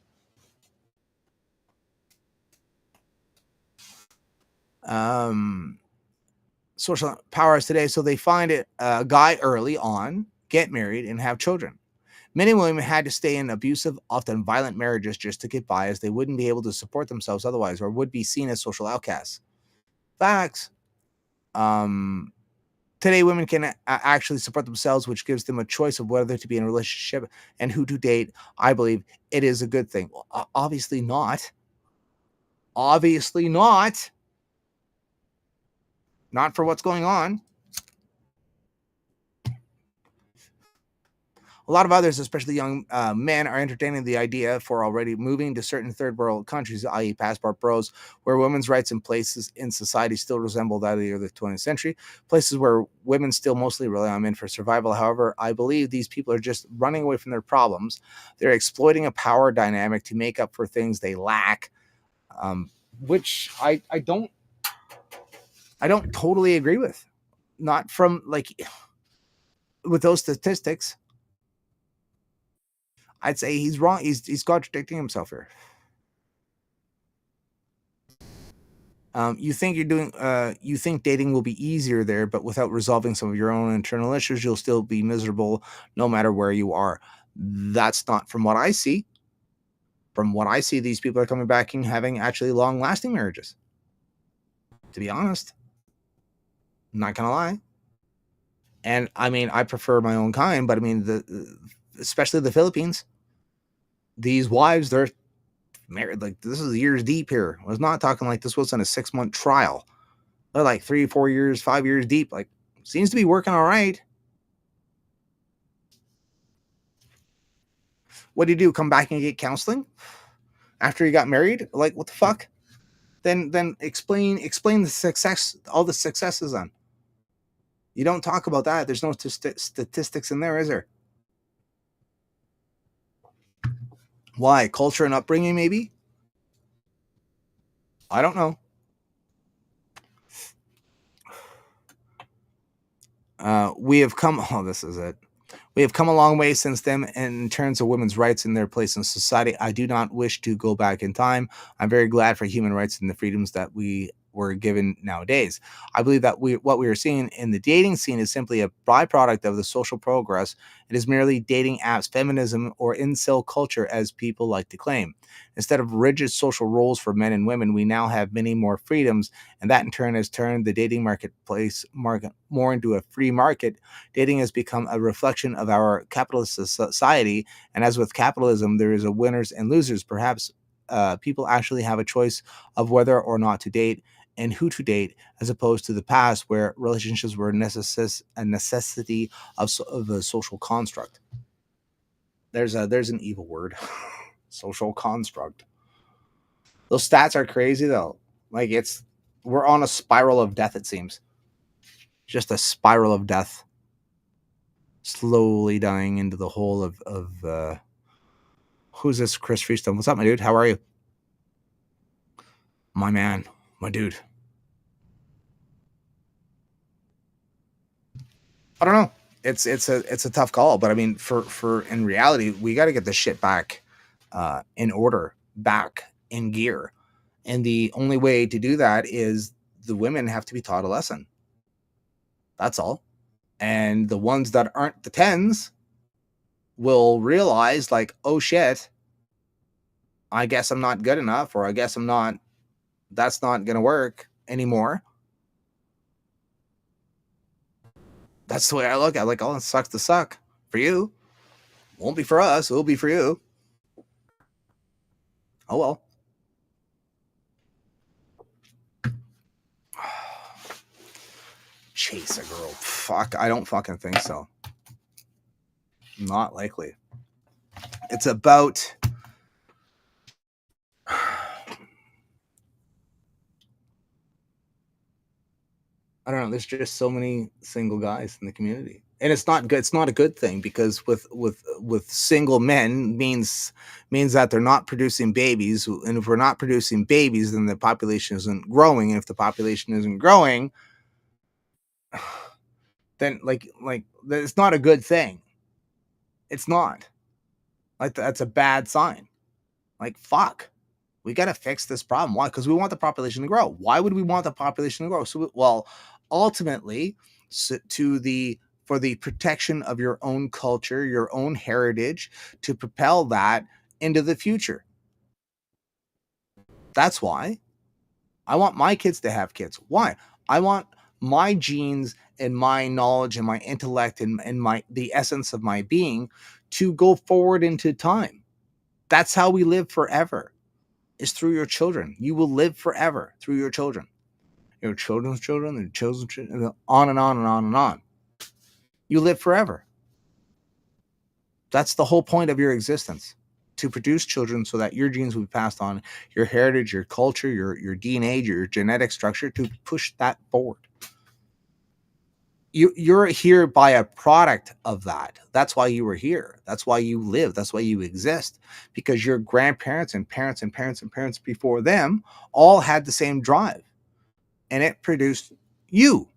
Social power as today, so they find it a guy early on, get married, and have children. Many women had to stay in abusive, often violent marriages just to get by, as they wouldn't be able to support themselves otherwise, or would be seen as social outcasts. Facts. Today, women can actually support themselves, which gives them a choice of whether to be in a relationship and who to date. I believe it is a good thing. Obviously not. Obviously not. Not for what's going on. A lot of others, especially young men, are entertaining the idea for already moving to certain third world countries, i.e. passport bros, where women's rights and places in society still resemble that of the early 20th century, places where women still mostly rely on men for survival. However, I believe these people are just running away from their problems. They're exploiting a power dynamic to make up for things they lack, which I don't totally agree with. Not from, with those statistics. I'd say he's wrong. He's contradicting himself here. You think you think dating will be easier there, but without resolving some of your own internal issues, you'll still be miserable no matter where you are. That's not from what I see. From what I see, these people are coming back and having actually long-lasting marriages. To be honest, I'm not gonna lie. And I mean, I prefer my own kind, but I mean, especially the Philippines. These wives, they're married, this is years deep here. I was not talking like this wasn't a 6-month trial. They're like 3, 4 years, 5 years deep. Seems to be working all right. What do you do? Come back and get counseling after you got married? What the fuck? Then explain the success, all the successes on. You don't talk about that. There's no statistics in there, is there? Why? Culture and upbringing, maybe? I don't know. We have come... Oh, this is it. We have come a long way since then in terms of women's rights and their place in society. I do not wish to go back in time. I'm very glad for human rights and the freedoms that we were given nowadays. I believe that what we are seeing in the dating scene is simply a byproduct of the social progress. It is merely dating apps, feminism, or incel culture, as people like to claim. Instead of rigid social roles for men and women, we now have many more freedoms, and that in turn has turned the dating market more into a free market. Dating has become a reflection of our capitalist society, and as with capitalism, there is a winners and losers. Perhaps people actually have a choice of whether or not to date and who to date, as opposed to the past where relationships were a necessity of a social construct. There's an evil word. Social construct. Those stats are crazy though. We're on a spiral of death, it seems. Just a spiral of death. Slowly dying into the hole of who's this? Chris Freestone. What's up, my dude? How are you? My man. My dude. I don't know. It's a tough call, but I mean, for in reality, we got to get this shit back in order, back in gear, and the only way to do that is the women have to be taught a lesson. That's all. And the ones that aren't the tens will realize, like, oh shit, I guess I'm not good enough, or I guess I'm not. That's not gonna work anymore. That's the way I look at it. Like, oh, it sucks to suck for you. Won't be for us. It'll be for you. Oh well. Chase a girl. Fuck. I don't fucking think so. Not likely. It's about. I don't know. There's just so many single guys in the community, and it's not good. It's not a good thing, because with single men means that they're not producing babies, and if we're not producing babies, then the population isn't growing, and if the population isn't growing, then like it's not a good thing. It's not. Like, that's a bad sign. Like, fuck. We got to fix this problem. Why? Because we want the population to grow. Why would we want the population to grow? So, well, ultimately, for the protection of your own culture, your own heritage, to propel that into the future. That's why I want my kids to have kids. Why? I want my genes and my knowledge and my intellect and the essence of my being to go forward into time. That's how we live forever. Is through your children. You will live forever through your children. Your children's children, their children's children, on and on and on and on. You live forever. That's the whole point of your existence, to produce children so that your genes will be passed on, your heritage, your culture, your DNA, your genetic structure, to push that forward. You're here by a product of that. That's why you were here. That's why you live. That's why you exist. Because your grandparents and parents and parents and parents before them all had the same drive. And it produced you.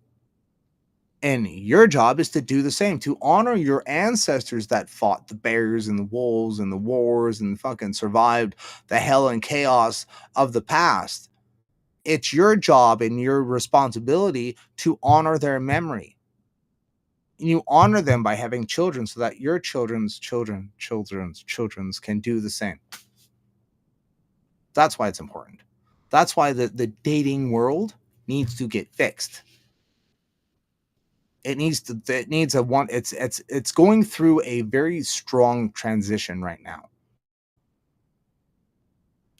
And your job is to do the same, to honor your ancestors that fought the bears and the wolves and the wars and fucking survived the hell and chaos of the past. It's your job and your responsibility to honor their memory. You honor them by having children so that your children's can do the same. That's why it's important. That's why the dating world needs to get fixed. It's going through a very strong transition right now.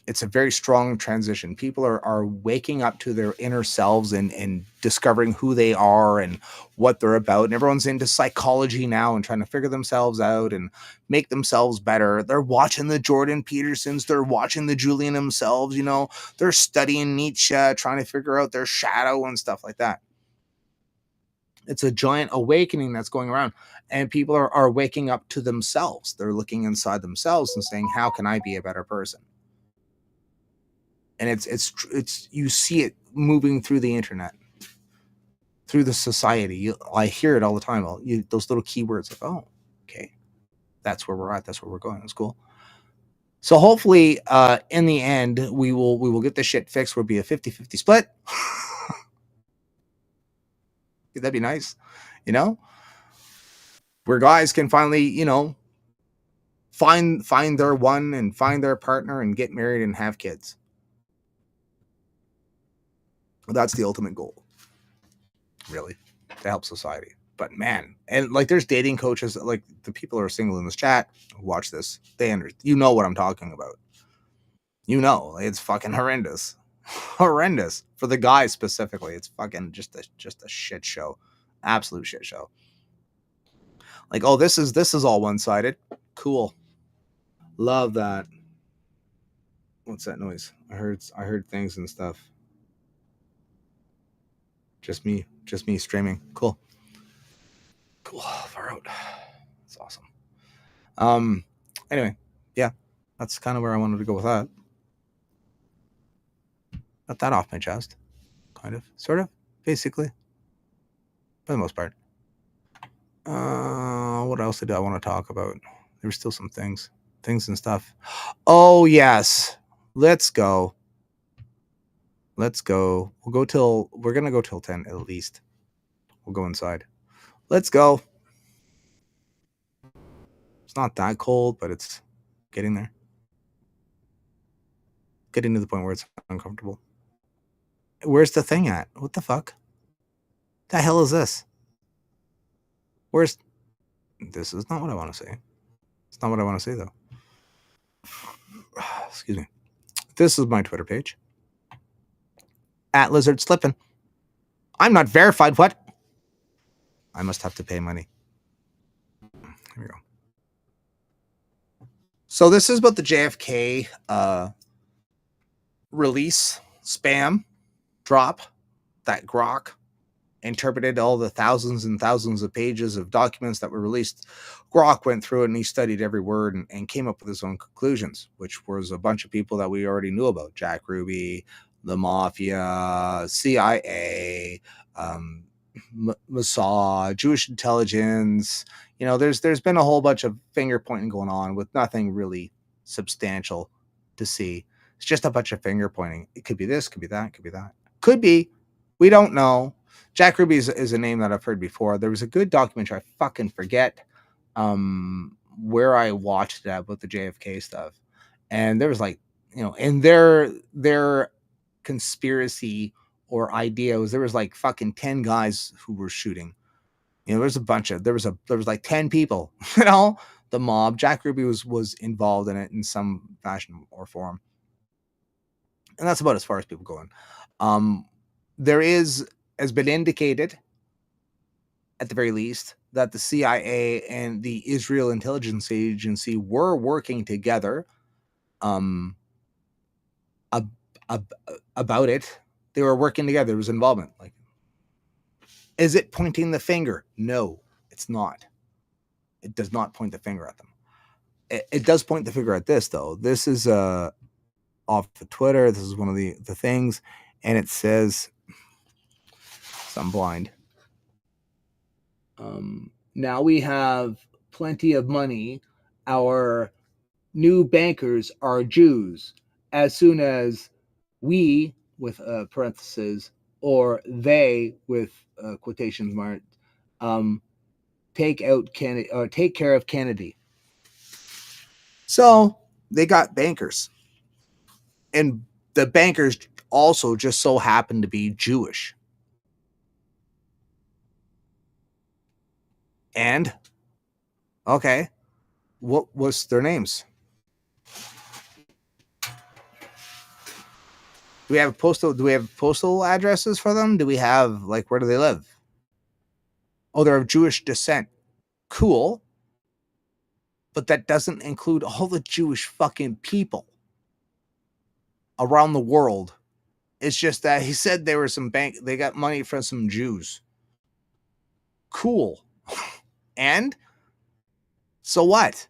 It's a very strong transition. People are waking up to their inner selves and discovering who they are and what they're about. And everyone's into psychology now and trying to figure themselves out and make themselves better. They're watching the Jordan Petersons. They're watching the Julian themselves. You know, they're studying Nietzsche, trying to figure out their shadow and stuff like that. It's a giant awakening that's going around, and people are waking up to themselves. They're looking inside themselves and saying, how can I be a better person? And it's you see it moving through the internet, through the society. I hear it all the time. Those little keywords like, oh, okay, that's where we're at. That's where we're going. That's cool. So hopefully, in the end, we will get this shit fixed. We'll be a 50-50 split. That'd be nice, you know, where guys can finally, you know, find their one and find their partner and get married and have kids. That's the ultimate goal, really, to help society. But man, and like, there's dating coaches, like the people who are single in this chat who watch this, you know what I'm talking about. You know, it's fucking horrendous. Horrendous for the guys specifically. It's fucking just a shit show. Absolute shit show. Like, oh, this is all one-sided. Cool. Love that. What's that noise? I heard things and stuff. Just me streaming. Cool. Far out. That's awesome. Anyway, yeah, that's kind of where I wanted to go with that. Got that off my chest. Kind of, sort of, basically, for the most part. What else did I want to talk about? There were still some things and stuff. Oh yes, let's go. We're gonna go till 10 at least. We'll go inside. Let's go. It's not that cold, but it's getting there. Getting to the point where it's uncomfortable. Where's the thing at? What the fuck? The hell is this? This is not what I want to say. It's not what I want to say though. Excuse me. This is my Twitter page. At Lizard Slippin'. I'm not verified. What? I must have to pay money. Here we go. So this is about the JFK release spam drop that Grok interpreted all the thousands and thousands of pages of documents that were released. Grok went through it and he studied every word and came up with his own conclusions, which was a bunch of people that we already knew about. Jack Ruby, the Mafia, CIA, Mossad, Jewish intelligence. You know, there's been a whole bunch of finger pointing going on with nothing really substantial to see. It's just a bunch of finger pointing. It could be this, could be that, could be that. Could be. We don't know. Jack Ruby is a name that I've heard before. There was a good documentary, I fucking forget where I watched it about the JFK stuff. And there was like, you know, and their conspiracy or idea was there was like fucking 10 guys who were shooting. You know, there was like 10 people, you know, the mob. Jack Ruby was involved in it in some fashion or form. And that's about as far as people going. There has been indicated, at the very least, that the CIA and the Israel Intelligence Agency were working together about it. They were working together. There was involvement. Like, is it pointing the finger? No, it's not. It does not point the finger at them. It does point the finger at this, though. This is off of Twitter. This is one of the things, and it says, I'm blind. Now we have plenty of money. Our new bankers are Jews. As soon as we, with parentheses, or they, with quotation marks, take care of Kennedy. So they got bankers, and the bankers also just so happen to be Jewish. And okay, what was their names? Do we have postal addresses for them? Do we have, like, where do they live? Oh, they're of Jewish descent. Cool. But that doesn't include all the Jewish fucking people around the world. It's just that he said they got money from some Jews. Cool. And so what?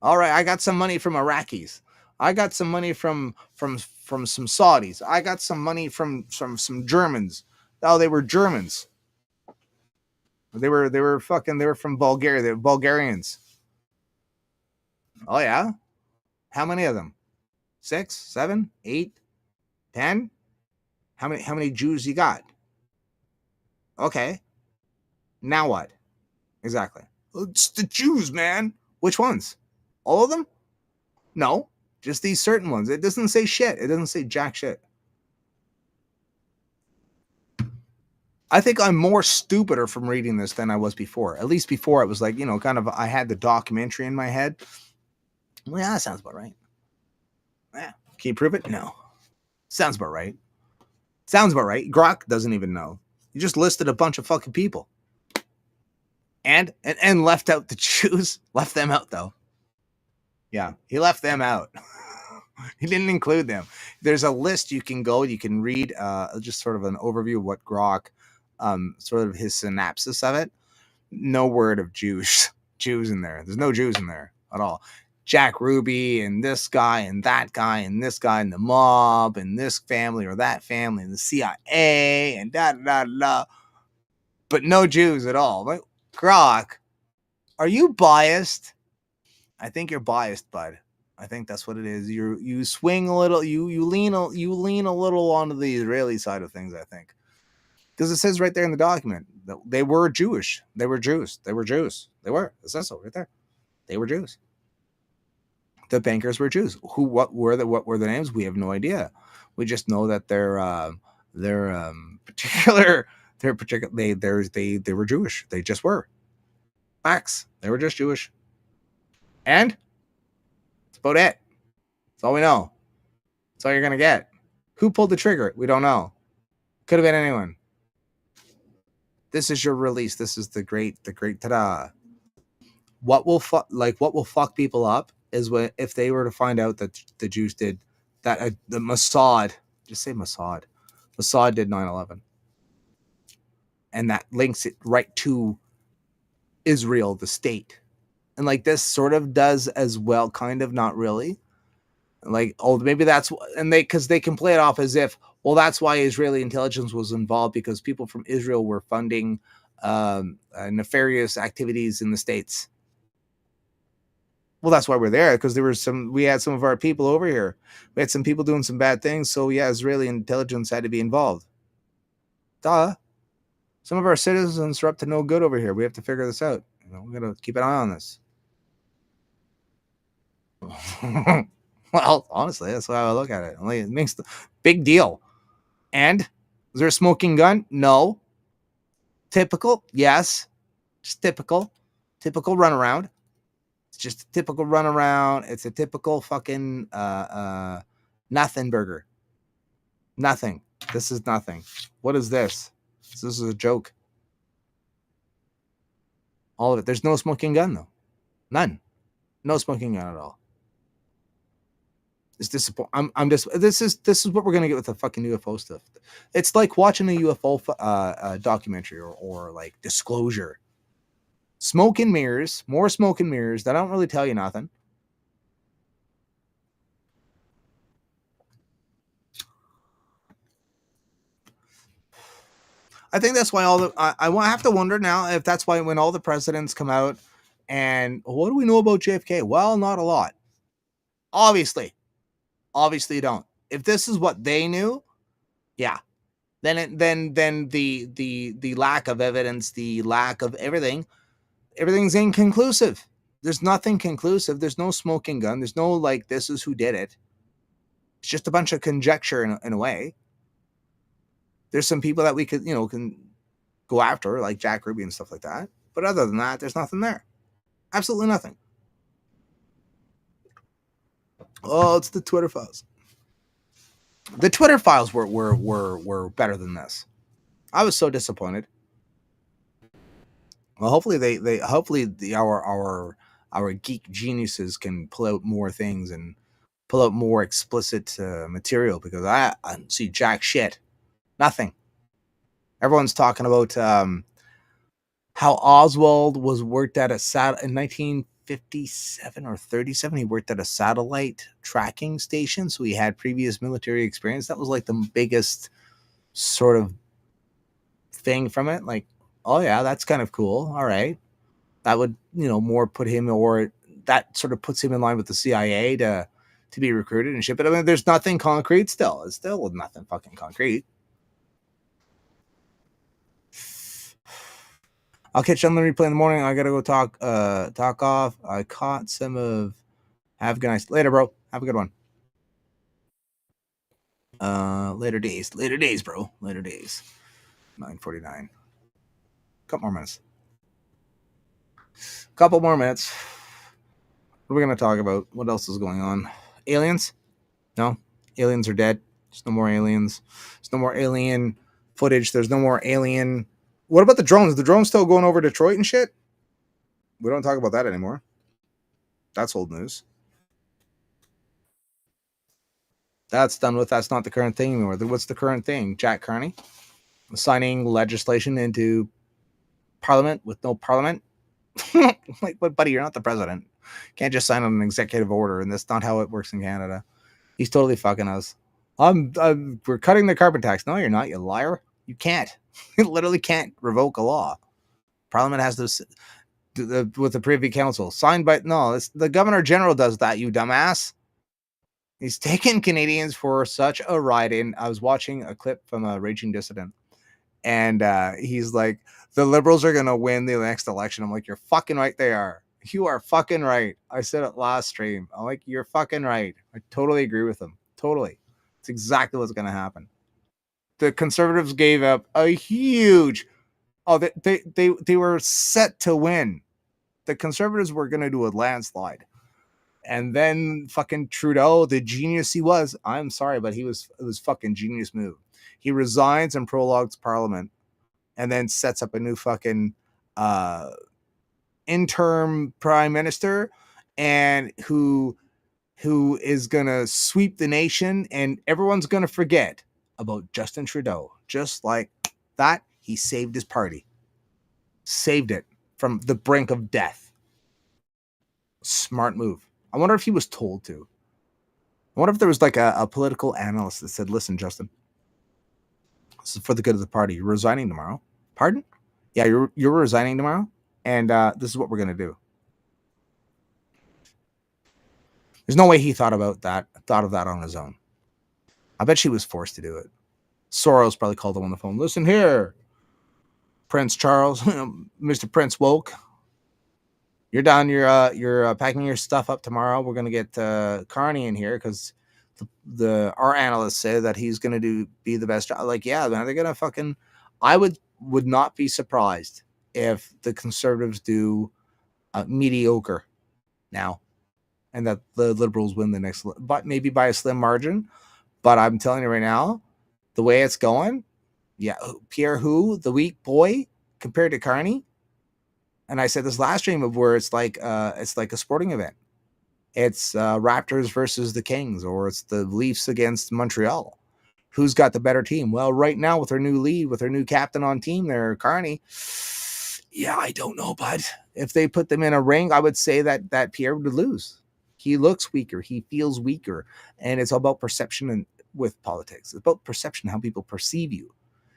All right, I got some money from Iraqis. I got some money from some Saudis. I got some money from some Germans. Oh, they were Germans. They were from Bulgaria. They were Bulgarians. Oh yeah? How many of them? 6, 7, 8, 10? How many Jews you got? Okay. Now what? Exactly. It's the Jews, man. Which ones? All of them? No, just these certain ones. It doesn't say shit. It doesn't say jack shit. I think I'm more stupider from reading this than I was before. At least before, it was like, you know, kind of, I had the documentary in my head. Well, yeah, that sounds about right. Yeah. Can you prove it? No. Sounds about right. Sounds about right. Grok doesn't even know. You just listed a bunch of fucking people. And left out the Jews. Left them out, though. Yeah, he left them out. He didn't include them. There's a list you can go. You can read just sort of an overview of what Grok, sort of his synopsis of it. No word of Jews in there. There's no Jews in there at all. Jack Ruby and this guy and that guy and this guy and the mob and this family or that family and the CIA and da da da. But no Jews at all. Like, Grok, Are you biased? I think you're biased, bud. I think that's what it is. You swing a little, you lean a little onto the Israeli side of things, I think. Because it says right there in the document that they were Jewish. They were Jews. They were Jews. They were. It says so right there. They were Jews. The bankers were Jews. What were the names? We have no idea. We just know that they were Jewish. They just were. Facts. They were just Jewish. And that's about it. That's all we know. That's all you're gonna get. Who pulled the trigger? We don't know. Could have been anyone. This is your release. This is the great ta-da. What will fuck people up is if they were to find out that the Jews did that. The Mossad, just say Mossad. Mossad did 9/11, and that links it right to Israel, the state, and like this sort of does as well, kind of, not really. Like, oh, maybe that's, and because they can play it off as if, well, that's why Israeli intelligence was involved, because people from Israel were funding nefarious activities in the States. Well, that's why we're there, because we had some of our people over here. We had some people doing some bad things, so yeah, Israeli intelligence had to be involved. Duh. Some of our citizens are up to no good over here. We have to figure this out. We got to keep an eye on this. Well, honestly, that's how I look at it. It makes the big deal. And is there a smoking gun? No. Typical? Yes. Just typical. Typical runaround. It's just a typical runaround. It's a typical fucking nothing burger. Nothing. This is nothing. What is this? This is a joke. All of it. There's no smoking gun, though. None. No smoking gun at all. It's disappointing. This is what we're gonna get with the fucking UFO stuff. It's like watching a UFO documentary or like Disclosure. Smoke and mirrors, more smoke and mirrors that don't really tell you nothing. I think that's why I have to wonder now if that's why when all the presidents come out and what do we know about JFK? Well, not a lot. Obviously you don't. If this is what they knew, yeah, then the lack of evidence, the lack of everything's inconclusive. There's nothing conclusive. There's no smoking gun. There's no like this is who did it. It's just a bunch of conjecture in a way. There's some people that we could can go after, like Jack Ruby and stuff like that. But other than that, there's nothing there. Absolutely nothing. Oh, it's the Twitter files. The Twitter files were better than this. I was so disappointed. Well, hopefully our geek geniuses can pull out more things and pull out more explicit material, because I see jack shit. Nothing. Everyone's talking about how Oswald was worked at in 1957 or 37. He worked at a satellite tracking station, so he had previous military experience. That was like the biggest sort of thing from it. Like, oh yeah, that's kind of cool. All right, that would more put him, or that sort of puts him in line with the CIA to be recruited and shit. But I mean, there's nothing concrete still. It's still nothing fucking concrete. I'll catch you on the replay in the morning. I gotta go talk off. I caught some of. Have a good night. Later, bro. Have a good one. Later days, bro. Later days. 9:49. Couple more minutes. What are we gonna talk about? What else is going on? Aliens? No, aliens are dead. There's no more aliens. There's no more alien footage. There's no more alien. What about the drones? Is the drones still going over Detroit and shit? We don't talk about that anymore. That's old news. That's done with. That's not the current thing anymore. What's the current thing? Jack Carney signing legislation into Parliament with no Parliament. Like, but buddy, you're not the president. Can't just sign an executive order, and that's not how it works in Canada. He's totally fucking us. We're cutting the carbon tax. No, you're not, you liar. You can't. You literally can't revoke a law. Parliament has to. with the Privy Council. Signed by the Governor General does that, you dumbass. He's taken Canadians for such a ride in. I was watching a clip from a Raging Dissident, and he's like, the Liberals are going to win the next election. I'm like, you're fucking right, they are. You are fucking right. I said it last stream. I'm like, you're fucking right. I totally agree with him. Totally. It's exactly what's going to happen. The Conservatives gave up a huge... Oh, they were set to win. The Conservatives were going to do a landslide. And then fucking Trudeau, the genius he was, I'm sorry, but it was fucking genius move. He resigns and prologues Parliament and then sets up a new fucking interim prime minister, and who is going to sweep the nation, and everyone's going to forget about Justin Trudeau. Just like that, he saved his party. Saved it from the brink of death. Smart move. I wonder if he was told to. I wonder if there was like a political analyst that said, listen, Justin, this is for the good of the party. You're resigning tomorrow. Pardon? Yeah, you're resigning tomorrow, and this is what we're going to do. There's no way he thought of that on his own. I bet she was forced to do it. Soros probably called him on the phone. Listen here, Prince Charles, Mr. Prince Woke. You're done. You're packing your stuff up tomorrow. We're gonna get Carney in here because our analysts say that he's gonna be the best job. Like, yeah, man, they're gonna fucking. I would not be surprised if the Conservatives do mediocre now, and that the Liberals win the next, but maybe by a slim margin. But I'm telling you right now, the way it's going, yeah, Pierre Hu, the weak boy, compared to Carney. And I said this last stream of where it's like a sporting event. It's Raptors versus the Kings, or it's the Leafs against Montreal. Who's got the better team? Well, right now with their new lead, with their new captain on team there, Carney. Yeah, I don't know, bud. If they put them in a ring, I would say that Pierre would lose. He looks weaker. He feels weaker. And it's all about perception and with politics. It's about perception, how people perceive you.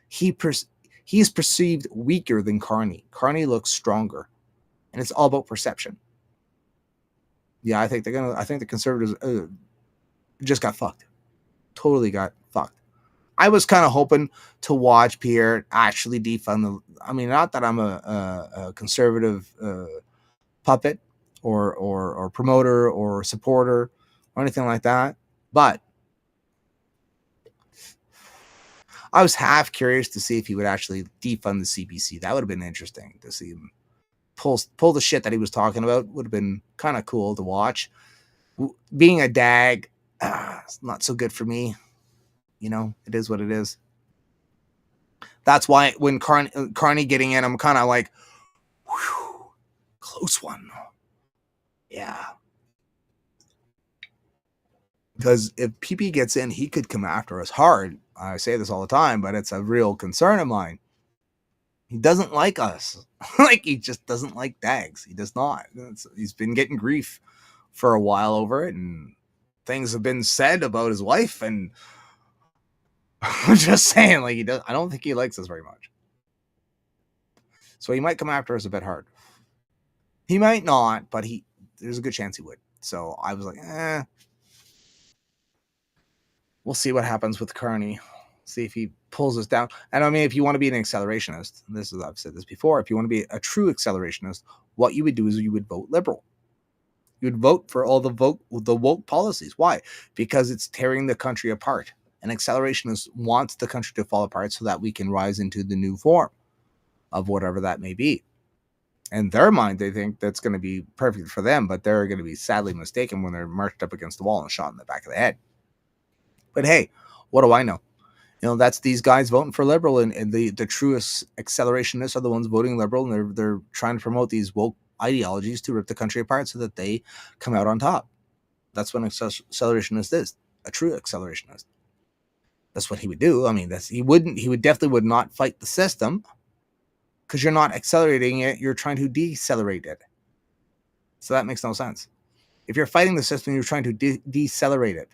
He's perceived weaker than Carney. Carney looks stronger, and it's all about perception. Yeah, I think the Conservatives just got fucked. Totally got fucked. I was kind of hoping to watch Pierre actually defund the. I mean, not that I'm a conservative puppet or promoter or supporter or anything like that, but I was half curious to see if he would actually defund the CBC. That would have been interesting to see him pull the shit that he was talking about. Would have been kind of cool to watch. Being a dag, it's not so good for me. You know, it is what it is. That's why when Carney getting in, I'm kind of like, whew, close one. Yeah. Because if PP gets in, he could come after us hard. I say this all the time, but it's a real concern of mine. He doesn't like us. Like, he just doesn't like dags. He does not. He's been getting grief for a while over it, and things have been said about his wife, and I'm just saying, like, I don't think he likes us very much. So he might come after us a bit hard. He might not, but there's a good chance he would. So I was like, we'll see what happens with Carney. See if he pulls us down. And I mean, if you want to be an accelerationist, I've said this before, if you want to be a true accelerationist, what you would do is you would vote liberal. You would vote for all the woke policies. Why? Because it's tearing the country apart. An accelerationist wants the country to fall apart so that we can rise into the new form of whatever that may be. In their mind, they think that's going to be perfect for them, but they're going to be sadly mistaken when they're marched up against the wall and shot in the back of the head. But hey, what do I know? You know, that's these guys voting for liberal, and the truest accelerationists are the ones voting liberal, and they're trying to promote these woke ideologies to rip the country apart so that they come out on top. That's what an accelerationist is, a true accelerationist. That's what he would do. I mean, he definitely would not fight the system, because you're not accelerating it, you're trying to decelerate it. So that makes no sense. If you're fighting the system, you're trying to decelerate it.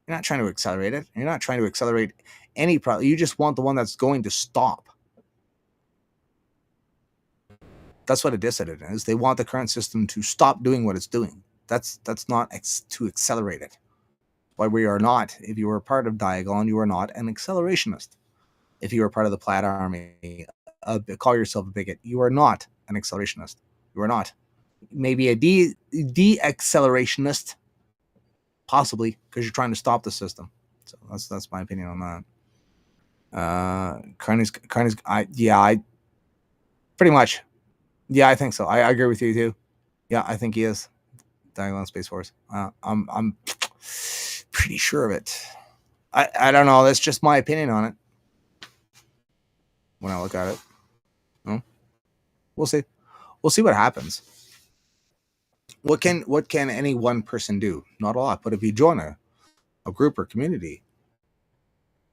You're not trying to accelerate it. You're not trying to accelerate any problem. You just want the one that's going to stop. That's what a dissident is. They want the current system to stop doing what it's doing. That's not to accelerate it. Why we are not. If you were part of Diagon, you are not an accelerationist. If you are part of the Plaid Army, call yourself a bigot. You are not an accelerationist. You are not. Maybe a de-accelerationist, possibly, because you're trying to stop the system. So that's my opinion on that. Carney's, I pretty much. Yeah, I think so. I agree with you too. Yeah, I think he is. Diagon Space Force. I'm pretty sure of it. I don't know. That's just my opinion on it. When I look at it, we'll see. We'll see what happens. What can any one person do? Not a lot. But if you join a group or community,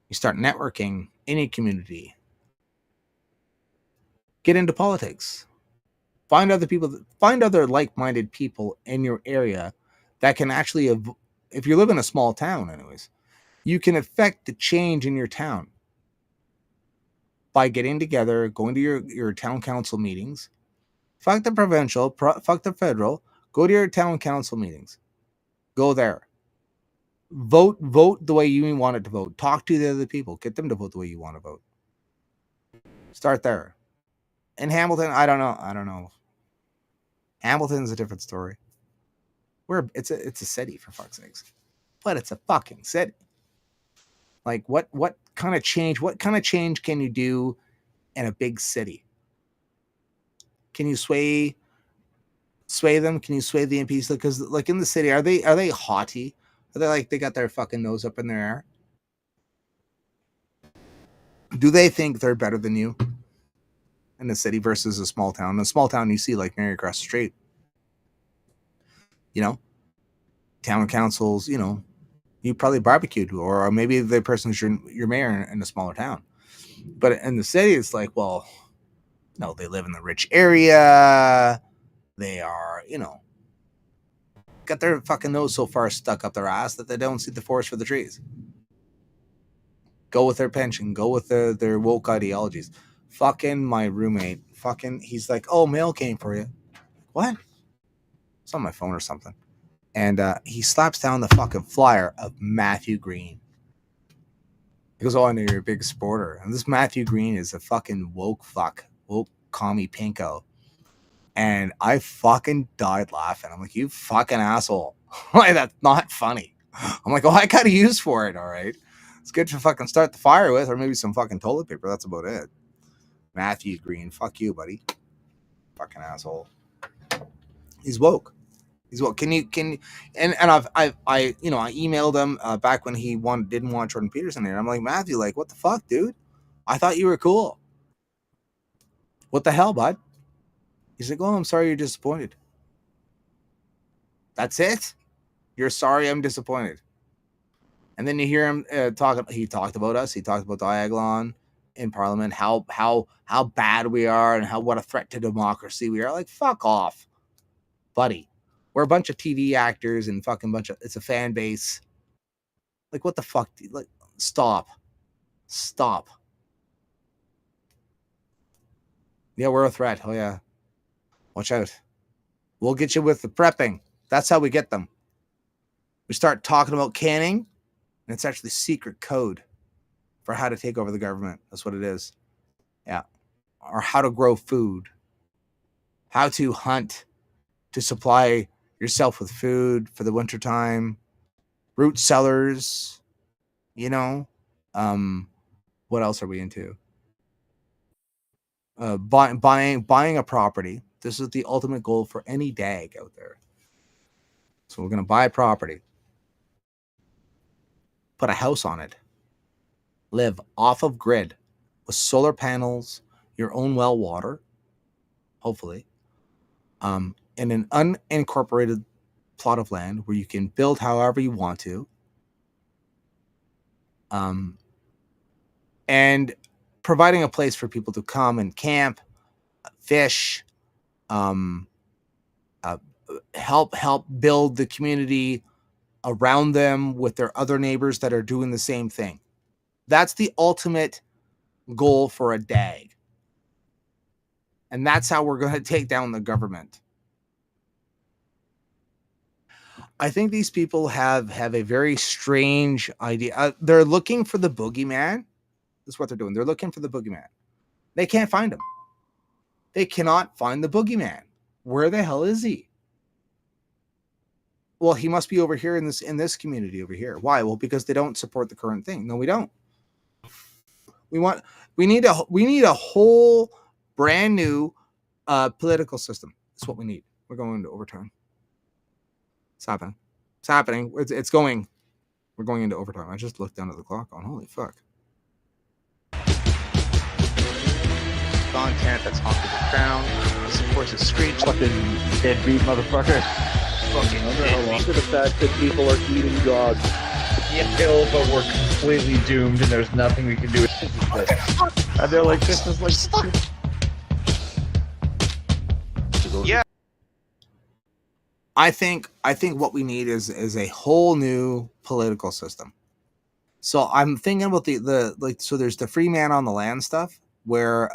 you start networking in a community. Get into politics. Find other people. Find other like-minded people in your area that can actually. If you live in a small town, anyways, you can affect the change in your town by getting together, going to your town council meetings. Fuck the provincial, fuck the federal. Go to your town council meetings. Go there. Vote the way you want it to vote. Talk to the other people. Get them to vote the way you want to vote. Start there. In Hamilton, I don't know. Hamilton's a different story. It's a city, for fuck's sakes. But it's a fucking city. Like what kind of change can you do in a big city? Can you sway them? Can you sway the MPs? Because like in the city, are they haughty? Are they like they got their fucking nose up in their air? Do they think they're better than you in the city versus a small town? In a small town, you see like Mary across the street. Town councils, you probably barbecued, or maybe the person's your mayor in a smaller town. But in the city, it's like, well, no, they live in the rich area. They are, got their fucking nose so far stuck up their ass that they don't see the forest for the trees. Go with their pension. Go with their woke ideologies. Fucking my roommate. He's like, oh, mail came for you. What? It's on my phone or something. And he slaps down the fucking flyer of Matthew Green. He goes, oh, I know you're a big supporter. And this Matthew Green is a fucking woke commie pinko. And I fucking died laughing. I'm like, you fucking asshole. Like, that's not funny. I'm like, oh, I got a use for it, all right? It's good to fucking start the fire with, or maybe some fucking toilet paper. That's about it. Matthew Green, fuck you, buddy. Fucking asshole. He's woke. Can you and I emailed him back when he didn't want Jordan Peterson there. I'm like, Matthew, like, what the fuck, dude? I thought you were cool. What the hell, bud? He's like, oh, I'm sorry you're disappointed. That's it? You're sorry I'm disappointed. And then you hear him talking. He talked about us. He talked about Diagolon in Parliament, how bad we are and what a threat to democracy we are. Like, fuck off, buddy. We're a bunch of TV actors and fucking it's a fan base. Like, what the fuck? Like, stop. Yeah, we're a threat. Oh, yeah. Watch out. We'll get you with the prepping. That's how we get them. We start talking about canning, and it's actually secret code for how to take over the government. That's what it is. Yeah. Or how to grow food. How to hunt to supply yourself with food for the wintertime. Root cellars. What else are we into? Buying a property. This is the ultimate goal for any DAG out there. So we're going to buy a property. Put a house on it. Live off of grid with solar panels, your own well water, hopefully, in an unincorporated plot of land where you can build however you want to. And providing a place for people to come and camp, fish, help build the community around them with their other neighbors that are doing the same thing. That's the ultimate goal for a DAG. And that's how we're going to take down the government. I think these people have a very strange idea. They're looking for the boogeyman. That's what they're doing. They're looking for the boogeyman. They can't find him. They cannot find the boogeyman. Where the hell is he? Well, he must be over here in this community over here. Why? Well, because they don't support the current thing. No, we don't. We need a whole brand new political system. That's what we need. We're going into overtime. It's happening. It's happening. It's going. We're going into overtime. I just looked down at the clock on. Holy fuck. Content that's off the ground. This, of course, is screech. Fucking deadbeat motherfucker. Fucking deadbeat. To the fact that people are eating dogs. Yeah, kill, but we're completely doomed, and there's nothing we can do. And they're like, this is like. Yeah. I think what we need is a whole new political system. So I'm thinking about so there's the free man on the land stuff where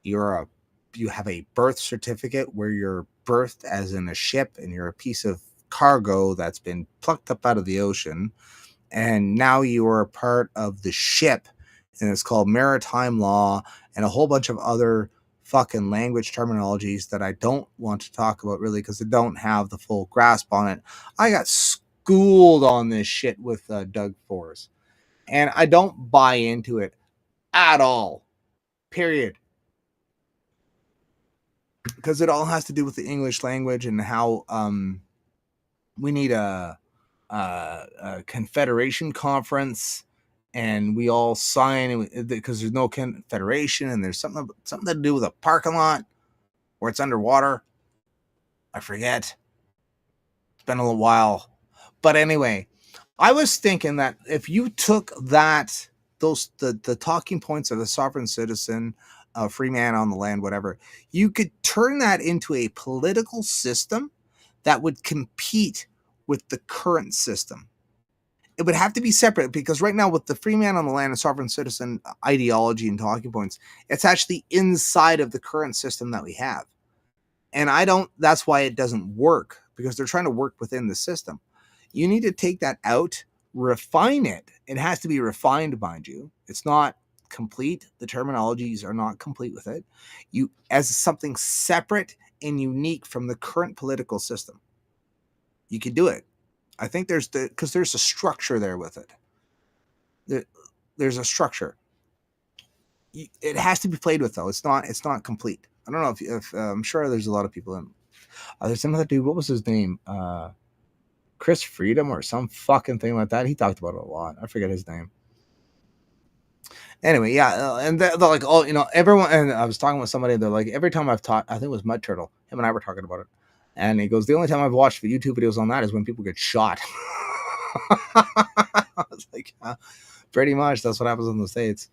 you have a birth certificate where you're birthed as in a ship and you're a piece of cargo that's been plucked up out of the ocean, and now you are a part of the ship, and it's called maritime law and a whole bunch of other fucking language terminologies that I don't want to talk about really because I don't have the full grasp on it. I got schooled on this shit with Doug Force, and I don't buy into it at all. Period. Because it all has to do with the English language and how we need a confederation conference, and we all sign because there's no confederation, and there's something to do with a parking lot where it's underwater. I forget. It's been a little while, but anyway, I was thinking that if you took the talking points of the sovereign citizen, free man on the land, whatever, you could turn that into a political system that would compete with the current system. It would have to be separate because right now with the free man on the land and sovereign citizen ideology and talking points, it's actually inside of the current system that we have. And that's why it doesn't work, because they're trying to work within the system. You need to take that out, refine it. It has to be refined, mind you. It's not complete. The terminologies are not complete with it. You as something separate and unique from the current political system. You can do it. I think there's a structure there with it. There's a structure. It has to be played with though. It's not complete. I don't know if I'm sure there's a lot of people in. There's another dude. What was his name? Chris Freedom or some fucking thing like that. He talked about it a lot. I forget his name. Anyway, yeah, and they're like, oh, everyone. And I was talking with somebody. They're like, every time I've taught, I think it was Mud Turtle. Him and I were talking about it. And he goes, the only time I've watched the YouTube videos on that is when people get shot. I was like, pretty much that's what happens in the States.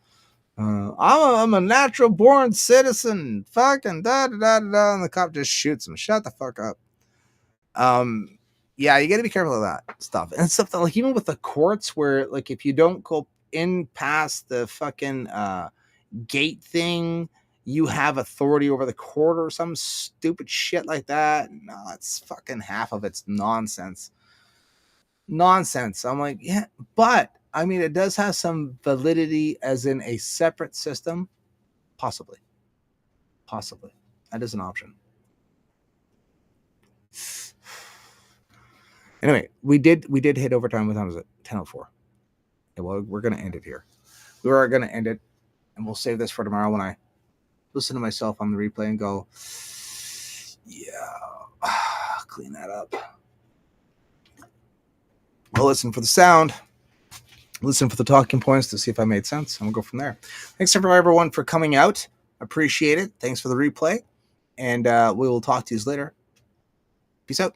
I'm a natural born citizen. Fucking da da da da. And the cop just shoots him. Shut the fuck up. Yeah, you got to be careful of that stuff. And stuff that, like, even with the courts, where like if you don't go in past the fucking gate thing, you have authority over the court or some stupid shit like that. No, it's fucking half of it's nonsense. I'm like, yeah, but I mean, it does have some validity as in a separate system. Possibly. That is an option. Anyway, we did hit overtime. What time was it? 10:04. Okay, well, we're going to end it here. We are going to end it, and we'll save this for tomorrow when I listen to myself on the replay and go, yeah, clean that up. We'll listen for the sound, listen for the talking points to see if I made sense, and we'll go from there. Thanks everyone for coming out. Appreciate it. Thanks for the replay, and we will talk to you later. Peace out.